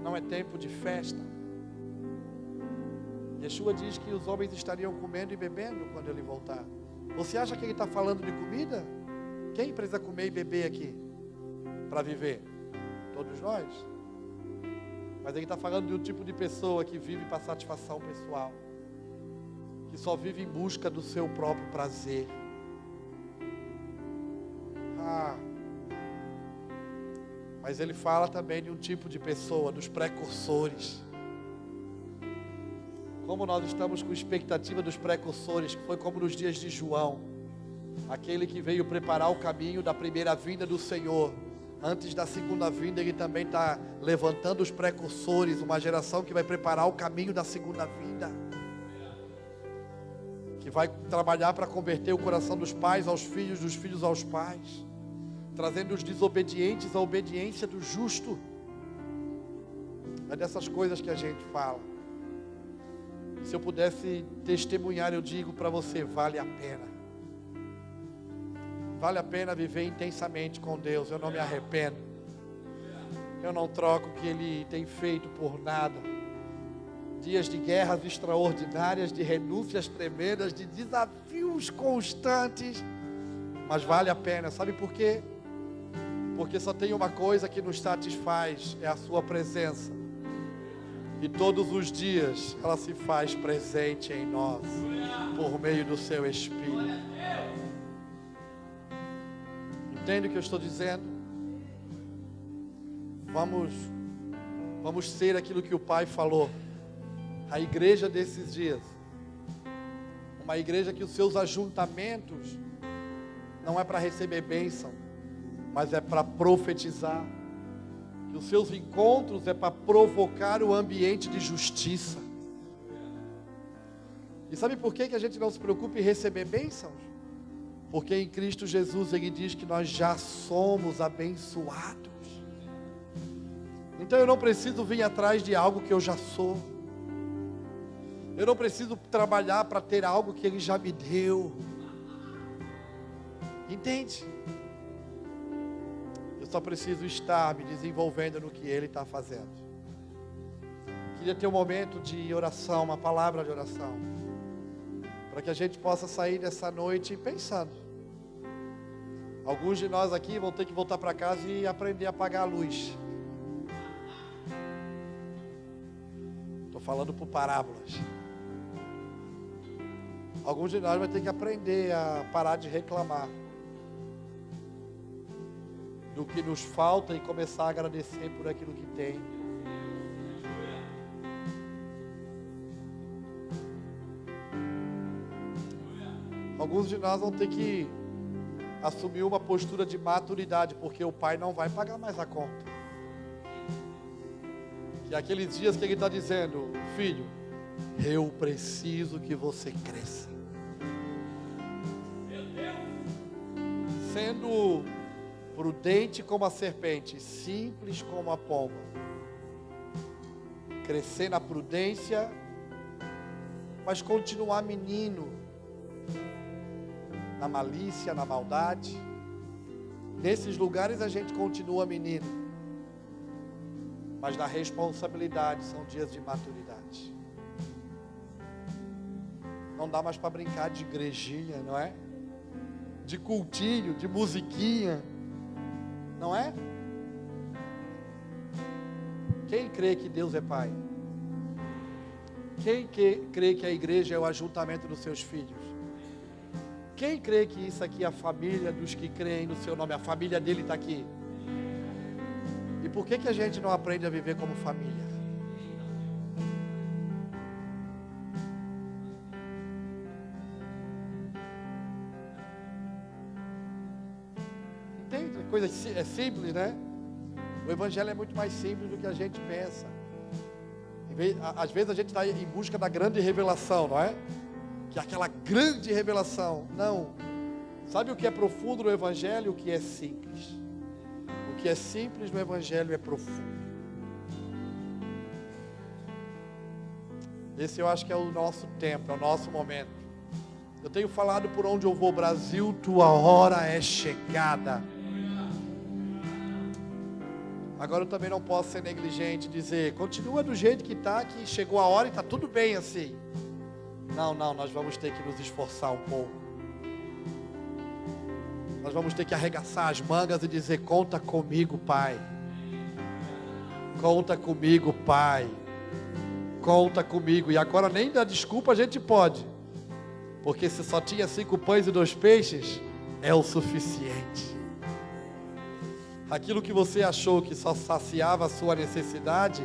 não é tempo de festa. Yeshua diz que os homens estariam comendo e bebendo quando Ele voltar. Você acha que Ele está falando de comida? Quem precisa comer e beber aqui para viver? Todos nós. Mas Ele está falando de um tipo de pessoa que vive para satisfação pessoal, que só vive em busca do seu próprio prazer. Mas Ele fala também de um tipo de pessoa, dos precursores. Como nós estamos com expectativa dos precursores, que foi como nos dias de João, aquele que veio preparar o caminho da primeira vinda do Senhor. Antes da segunda vinda, Ele também está levantando os precursores, uma geração que vai preparar o caminho da segunda vinda, que vai trabalhar para converter o coração dos pais aos filhos, dos filhos aos pais, trazendo os desobedientes à obediência do justo. É dessas coisas que a gente fala. Se eu pudesse testemunhar, eu digo para você, vale a pena. Vale a pena viver intensamente com Deus. Eu não me arrependo. Eu não troco o que Ele tem feito por nada. Dias de guerras extraordinárias, de renúncias tremendas, de desafios constantes. Mas vale a pena. Sabe por quê? Porque só tem uma coisa que nos satisfaz, é a sua presença. E todos os dias ela se faz presente em nós, por meio do seu Espírito. Entende o que eu estou dizendo? Vamos ser aquilo que o Pai falou. a igreja desses dias. Uma igreja que os seus ajuntamentos não é para receber bênção, mas é para profetizar. Que os seus encontros é para provocar o ambiente de justiça. E sabe por que a gente não se preocupa em receber bênçãos? Porque em Cristo Jesus Ele diz que nós já somos abençoados. Então eu não preciso vir atrás de algo que eu já sou. Eu não preciso trabalhar para ter algo que Ele já me deu. Entende? Eu só preciso estar me desenvolvendo no que Ele está fazendo. Queria ter um momento de oração, uma palavra de oração, para que a gente possa sair dessa noite pensando. Alguns de nós aqui vão ter que voltar para casa e aprender a apagar a luz. Estou falando por parábolas. Alguns de nós vão ter que aprender a parar de reclamar do que nos falta e começar a agradecer por aquilo que tem. Alguns de nós vão ter que assumir uma postura de maturidade, porque o pai não vai pagar mais a conta. E aqueles dias que ele está dizendo: filho, eu preciso que você cresça. Sendo prudente como a serpente, simples como a pomba. Crescer na prudência, mas continuar menino. Na malícia, na maldade. Nesses lugares a gente continua menino. Mas na responsabilidade são dias de maturidade. Não dá mais para brincar de igrejinha, não é? De cultinho, de musiquinha, não é? Quem crê que Deus é Pai? Quem crê que a igreja é o ajuntamento dos seus filhos? Quem crê que isso aqui é a família dos que creem no seu nome? A família dele está aqui. E por que a gente não aprende a viver como família? Entende? Coisa é simples, né? O evangelho é muito mais simples do que a gente pensa. Às vezes a gente está em busca da grande revelação, não é? Que é aquela grande revelação. Não. Sabe o que é profundo no evangelho? O que é simples. O que é simples no evangelho é profundo. Esse eu acho que é o nosso tempo, é o nosso momento. Eu tenho falado por onde eu vou: Brasil, tua hora é chegada. Agora eu também não posso ser negligente e dizer: continua do jeito que está, que chegou a hora e está tudo bem assim. Não, nós vamos ter que nos esforçar um pouco. Nós vamos ter que arregaçar as mangas e dizer: conta comigo, Pai. Conta comigo, Pai. Conta comigo. E agora nem dar desculpa a gente pode. Porque se só tinha 5 pães e 2 peixes, é o suficiente. Aquilo que você achou que só saciava a sua necessidade,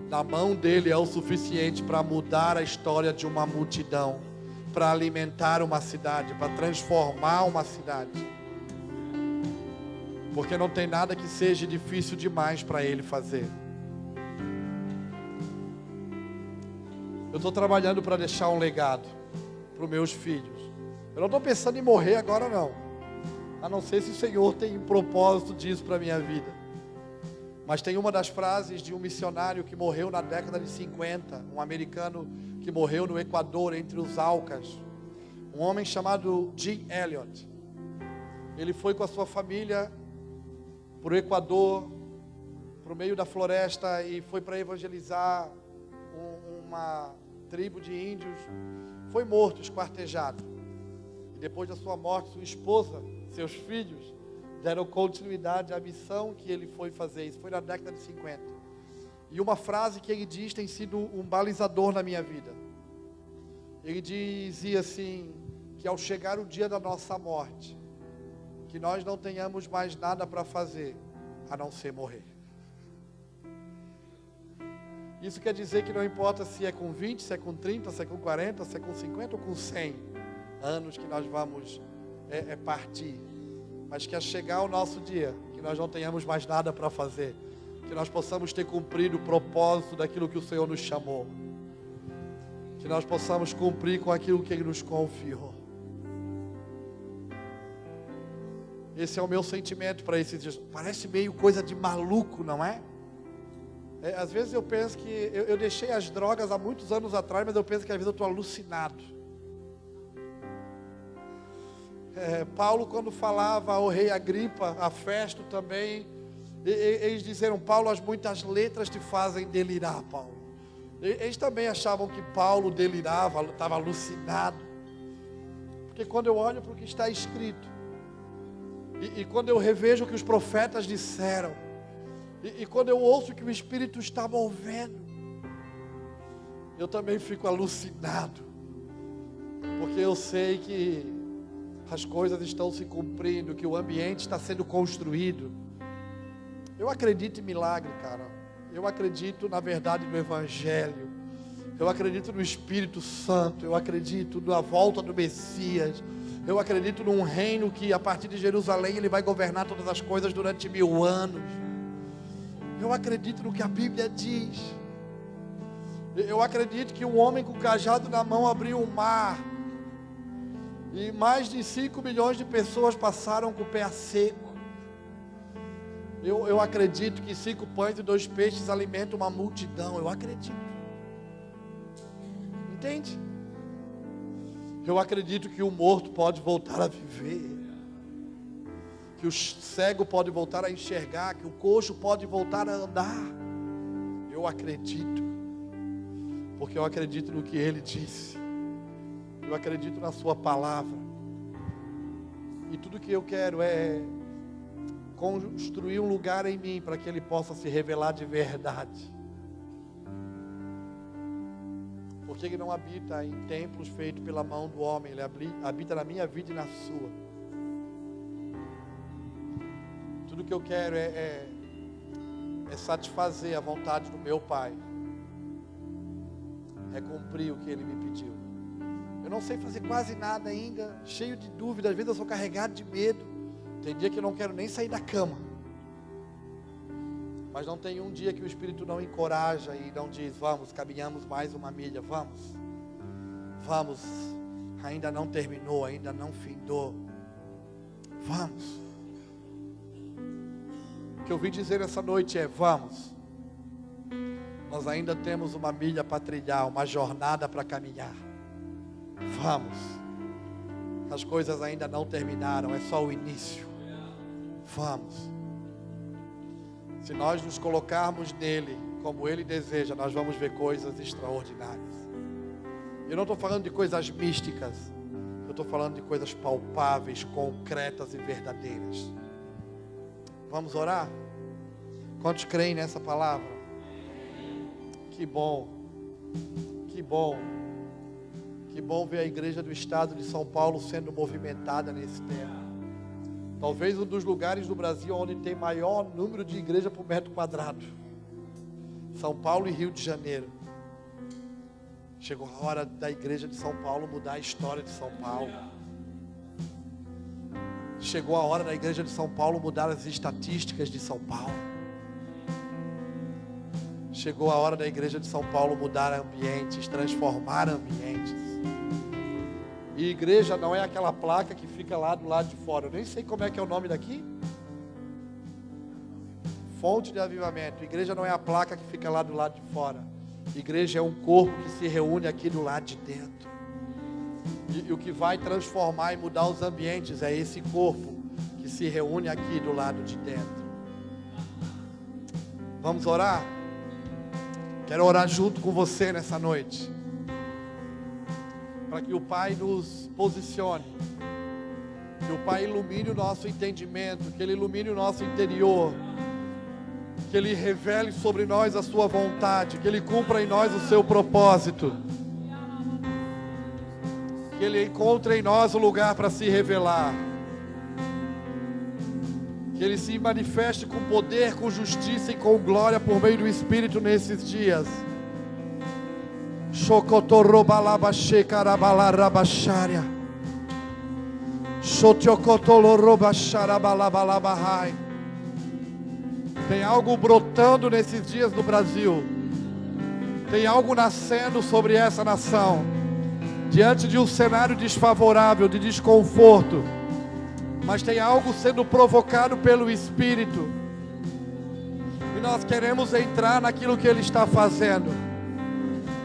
na mão dele é o suficiente para mudar a história de uma multidão, para alimentar uma cidade, para transformar uma cidade. Porque não tem nada que seja difícil demais para ele fazer. Eu estou trabalhando para deixar um legado para os meus filhos. Eu não estou pensando em morrer agora não. A não ser se o Senhor tem um propósito disso para a minha vida. Mas tem uma das frases de um missionário que morreu na década de 50, um americano que morreu no Equador, entre os Aucas, um homem chamado Jim Elliot. Ele foi com a sua família para o Equador, para o meio da floresta, e foi para evangelizar uma tribo de índios. Foi morto, esquartejado. E depois da sua morte, sua esposa, seus filhos, deram continuidade à missão que ele foi fazer. Isso foi na década de 50. E uma frase que ele diz tem sido um balizador na minha vida. Ele dizia assim, que ao chegar o dia da nossa morte, que nós não tenhamos mais nada para fazer, a não ser morrer. Isso quer dizer que não importa se é com 20, se é com 30, se é com 40, se é com 50 ou com 100 anos que nós vamos partir. Mas que a chegar o nosso dia, que nós não tenhamos mais nada para fazer, que nós possamos ter cumprido o propósito daquilo que o Senhor nos chamou, que nós possamos cumprir com aquilo que Ele nos confiou. Esse é o meu sentimento para esses dias. Parece meio coisa de maluco, não é? Às vezes eu penso que eu deixei as drogas há muitos anos atrás, mas eu penso que às vezes eu estou alucinado. Paulo, quando falava ao rei Agripa, a Festo também, eles disseram: Paulo, as muitas letras te fazem delirar, Paulo. Eles também achavam que Paulo delirava, estava alucinado. Porque quando eu olho para o que está escrito, e quando eu revejo o que os profetas disseram, e quando eu ouço que o Espírito está movendo, eu também fico alucinado. Porque eu sei que as coisas estão se cumprindo, que o ambiente está sendo construído. Eu acredito em milagre, cara. Eu acredito na verdade do Evangelho. Eu acredito no Espírito Santo. Eu acredito na volta do Messias. Eu acredito num reino que a partir de Jerusalém Ele vai governar todas as coisas durante 1000 anos. Eu acredito no que a Bíblia diz. Eu acredito que um homem com cajado na mão abriu um mar, e mais de 5 milhões de pessoas passaram com o pé seco. Eu acredito que 5 pães e 2 peixes alimentam uma multidão. Eu acredito. Entende? Eu acredito que o morto pode voltar a viver, que o cego pode voltar a enxergar, que o coxo pode voltar a andar. Eu acredito, porque eu acredito no que Ele disse. Eu acredito na Sua palavra. E tudo que eu quero é construir um lugar em mim para que Ele possa se revelar de verdade. Porque Ele não habita em templos feitos pela mão do homem. Ele habita na minha vida e na sua. Tudo que eu quero é satisfazer a vontade do meu Pai. É cumprir o que Ele me pediu. Eu não sei fazer quase nada ainda, cheio de dúvidas. Às vezes eu sou carregado de medo. Tem dia que eu não quero nem sair da cama. Mas não tem um dia que o Espírito não encoraja e não diz: vamos, caminhamos mais uma milha, vamos. Vamos, ainda não terminou, ainda não findou. Vamos. O que eu vim dizer essa noite é: vamos. Nós ainda temos uma milha para trilhar, uma jornada para caminhar. Vamos. As coisas ainda não terminaram, é só o início. Vamos. Se nós nos colocarmos nele, como Ele deseja, nós vamos ver coisas extraordinárias. Eu não estou falando de coisas místicas. Eu estou falando de coisas palpáveis, concretas e verdadeiras. Vamos orar? Quantos creem nessa palavra? Que bom. Que bom. Que bom ver a igreja do estado de São Paulo sendo movimentada nesse tempo. Talvez um dos lugares do Brasil onde tem maior número de igreja por metro quadrado. São Paulo e Rio de Janeiro. Chegou a hora da igreja de São Paulo mudar a história de São Paulo. Chegou a hora da igreja de São Paulo mudar as estatísticas de São Paulo. Chegou a hora da igreja de São Paulo mudar ambientes, transformar ambientes. E igreja não é aquela placa que fica lá do lado de fora. Eu nem sei como é que é o nome daqui. Fonte de avivamento. Igreja não é a placa que fica lá do lado de fora. Igreja é um corpo que se reúne aqui do lado de dentro. E o que vai transformar e mudar os ambientes é esse corpo que se reúne aqui do lado de dentro. Vamos orar? Quero orar junto com você nessa noite, para que o Pai nos posicione, que o Pai ilumine o nosso entendimento, que Ele ilumine o nosso interior, que Ele revele sobre nós a sua vontade, que Ele cumpra em nós o seu propósito, que Ele encontre em nós o lugar para se revelar, que Ele se manifeste com poder, com justiça e com glória por meio do Espírito nesses dias. Shokotorobalabache karabalarabasharia. Shotiokotolorobacharabalabalabai. Tem algo brotando nesses dias no Brasil. Tem algo nascendo sobre essa nação. Diante de um cenário desfavorável, de desconforto. Mas tem algo sendo provocado pelo Espírito. E nós queremos entrar naquilo que Ele está fazendo.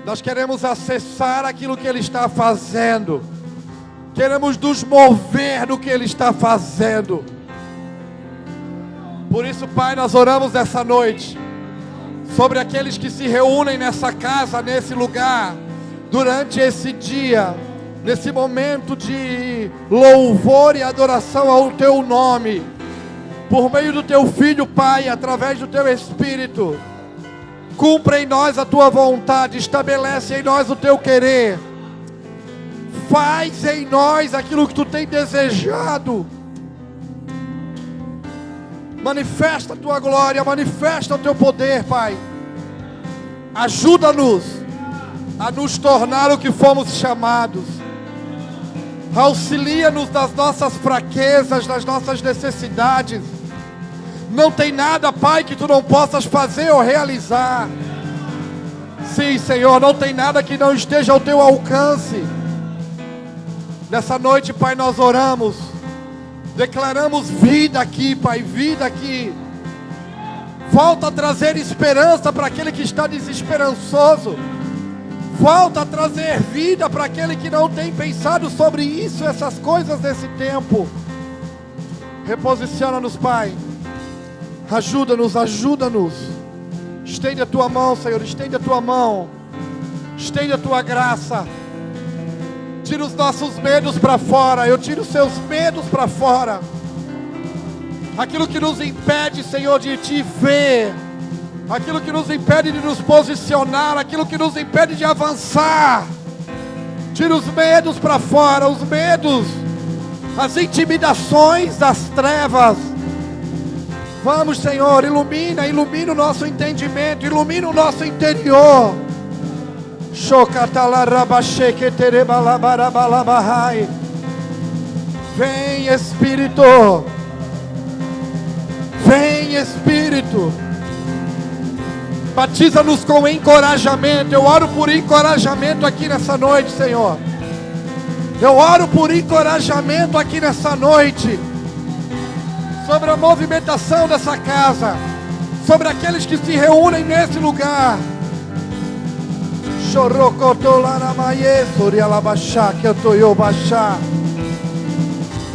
Nós queremos acessar aquilo que Ele está fazendo. Queremos nos mover no que Ele está fazendo. Por isso, Pai, nós oramos essa noite sobre aqueles que se reúnem nessa casa, nesse lugar, durante esse dia, nesse momento de louvor e adoração ao Teu nome, por meio do Teu Filho, Pai, através do Teu Espírito. Cumpra em nós a Tua vontade, estabelece em nós o Teu querer, faz em nós aquilo que Tu tem desejado. Manifesta a Tua glória, manifesta o Teu poder, Pai. Ajuda-nos a nos tornar o que fomos chamados. Auxilia-nos nas nossas fraquezas, nas nossas necessidades. Não tem nada, Pai, que Tu não possas fazer ou realizar. Sim, Senhor, não tem nada que não esteja ao Teu alcance. Nessa noite, Pai, nós oramos, declaramos vida aqui, Pai, vida aqui. Volta a trazer esperança para aquele que está desesperançoso. Volta a trazer vida para aquele que não tem pensado sobre isso, essas coisas desse tempo. Reposiciona-nos, Pai. Ajuda-nos, ajuda-nos. Estende a Tua mão, Senhor, estende a Tua mão. Estende a Tua graça. Tira os nossos medos para fora. Eu tiro os Seus medos para fora. Aquilo que nos impede, Senhor, de Te ver. Aquilo que nos impede de nos posicionar. Aquilo que nos impede de avançar. Tira os medos para fora. Os medos. As intimidações das trevas. Vamos, Senhor, ilumina o nosso entendimento. Ilumina o nosso interior. Vem, Espírito. Vem, Espírito. Batiza-nos com encorajamento. Eu oro por encorajamento aqui nessa noite, Senhor. Eu oro por encorajamento aqui nessa noite. Sobre a movimentação dessa casa. Sobre aqueles que se reúnem nesse lugar.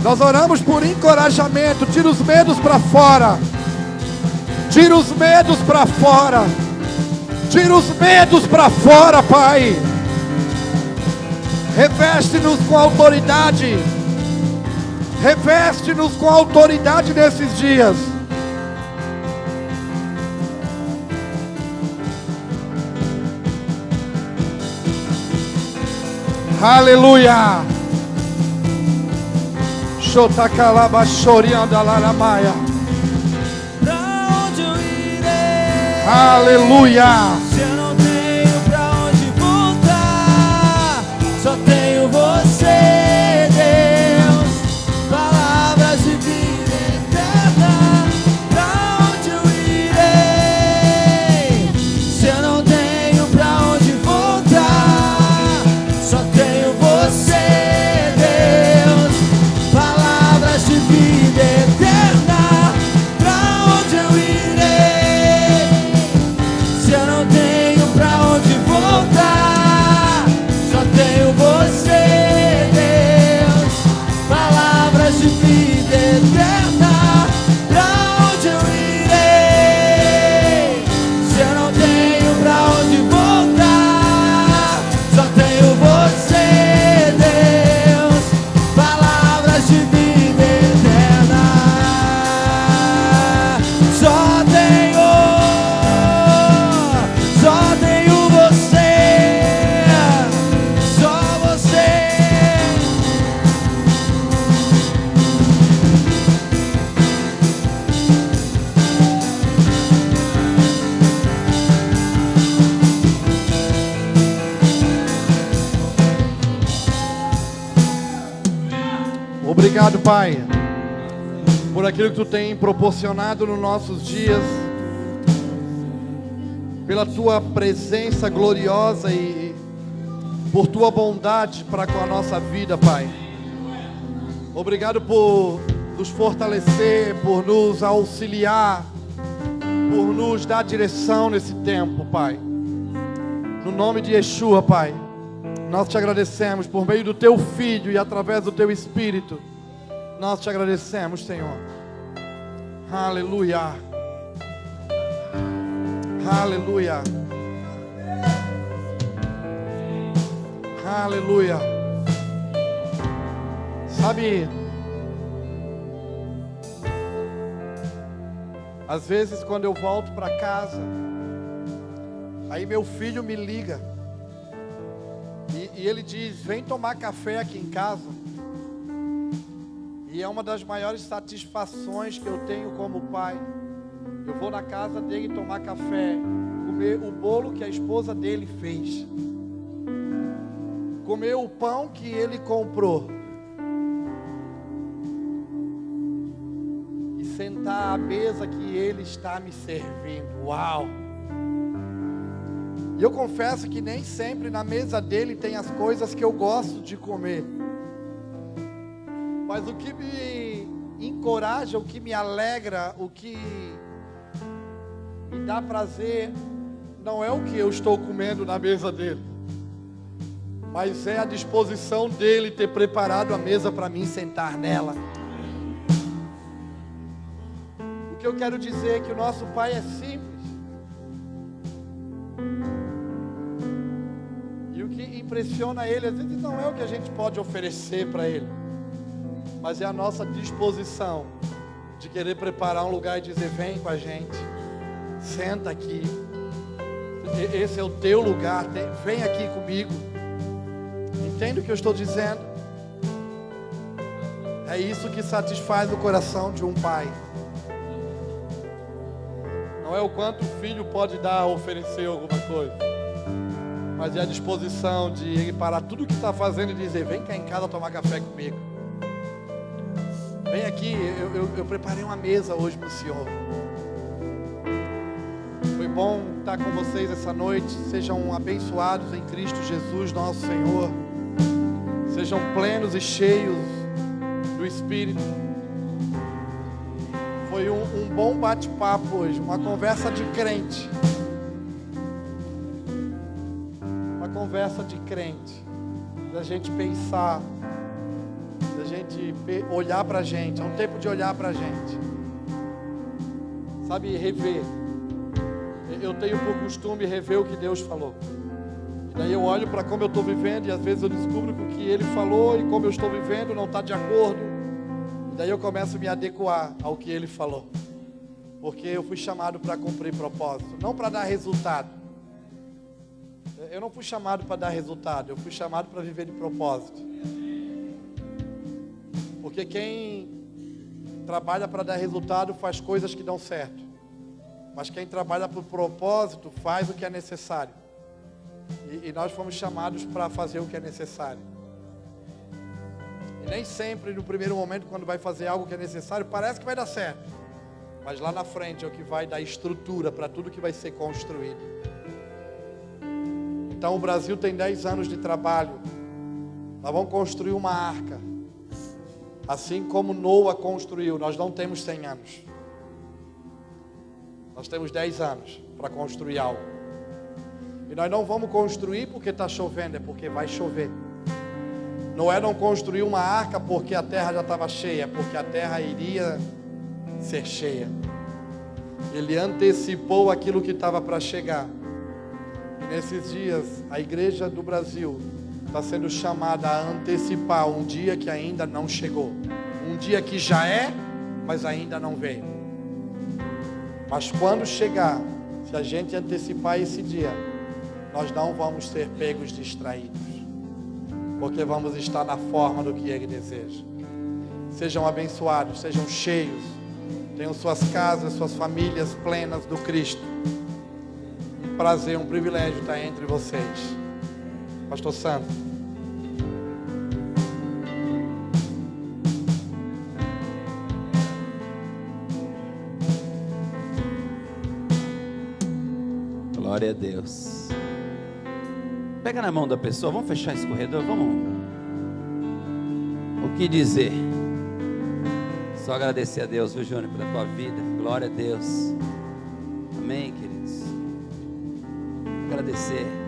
Nós oramos por encorajamento. Tira os medos para fora. Tira os medos para fora. Tira os medos para fora, Pai. Reveste-nos com autoridade. Reveste-nos com autoridade nesses dias. Aleluia. Shotakalabashoriandalaramaya. Pra onde eu irei? Aleluia. Se eu não tenho pra onde voltar, só tenho Você, Deus. Palavras de vida eterna. Pra onde eu irei? Se eu não tenho pra onde voltar, só tenho Você, Deus. Palavras de vida eterna. Pra onde eu irei? Se eu não tenho Obrigado, Pai, por aquilo que Tu tem proporcionado nos nossos dias, pela Tua presença gloriosa e por Tua bondade para com a nossa vida, Pai. Obrigado por nos fortalecer, por nos auxiliar, por nos dar direção nesse tempo, Pai. No nome de Yeshua, Pai, nós Te agradecemos por meio do Teu Filho e através do Teu Espírito. Nós Te agradecemos, Senhor. Aleluia. Aleluia. Aleluia. Sabe, às vezes quando eu volto para casa, aí meu filho me liga e ele diz: vem tomar café aqui em casa. E é uma das maiores satisfações que eu tenho como pai. Eu vou na casa dele tomar café, comer o bolo que a esposa dele fez, comer o pão que ele comprou e sentar à mesa que ele está me servindo. Uau! E eu confesso que nem sempre na mesa dele tem as coisas que eu gosto de comer. Mas o que me encoraja, o que me alegra, o que me dá prazer, não é o que eu estou comendo na mesa dele, mas é a disposição dele ter preparado a mesa para mim sentar nela. O que eu quero dizer é que o nosso Pai é simples. E o que impressiona Ele, às vezes, não é o que a gente pode oferecer para Ele, mas é a nossa disposição de querer preparar um lugar e dizer: vem com a gente, senta aqui, esse é o teu lugar, vem aqui comigo. Entende o que eu estou dizendo? É isso que satisfaz o coração de um pai. Não é o quanto o filho pode dar, oferecer alguma coisa, mas é a disposição de ele parar tudo o que está fazendo e dizer: vem cá em casa tomar café comigo. Vem aqui, eu preparei uma mesa hoje para o Senhor. Foi bom estar com vocês essa noite. Sejam abençoados em Cristo Jesus, nosso Senhor. Sejam plenos e cheios do Espírito. Foi um bom bate-papo hoje, uma conversa de crente. Uma conversa de crente. Da gente pensar, da gente olhar para a gente. É um tempo de olhar para a gente. Sabe, rever. Eu tenho por costume rever o que Deus falou. E daí eu olho para como eu estou vivendo, e às vezes eu descubro que o que Ele falou e como eu estou vivendo não está de acordo. E daí eu começo a me adequar ao que Ele falou. Porque eu fui chamado para cumprir propósito, não para dar resultado. Eu não fui chamado para dar resultado, eu fui chamado para viver de propósito. Porque quem trabalha para dar resultado faz coisas que dão certo. Mas quem trabalha por propósito faz o que é necessário. E nós fomos chamados para fazer o que é necessário. E nem sempre no primeiro momento, quando vai fazer algo que é necessário, parece que vai dar certo. Mas lá na frente é o que vai dar estrutura para tudo que vai ser construído. Então o Brasil tem 10 anos de trabalho. Nós vamos construir uma arca. Assim como Noa construiu, nós não temos 100 anos. Nós temos 10 anos para construir algo. E nós não vamos construir porque está chovendo, é porque vai chover. Noé não construiu uma arca porque a terra já estava cheia, porque a terra iria ser cheia. Ele antecipou aquilo que estava para chegar. E nesses dias, a igreja do Brasil está sendo chamada a antecipar um dia que ainda não chegou. Um dia que já é, mas ainda não veio. Mas quando chegar, se a gente antecipar esse dia, nós não vamos ser pegos distraídos, porque vamos estar na forma do que Ele deseja. Sejam abençoados, sejam cheios, tenham suas casas, suas famílias plenas do Cristo. Um prazer, um privilégio estar entre vocês. Pastor Santo. Glória a Deus. Pega na mão da pessoa, vamos fechar esse corredor, vamos. O que dizer? Só agradecer a Deus, viu, Júnior, pela tua vida. Glória a Deus. Amém, queridos. Agradecer.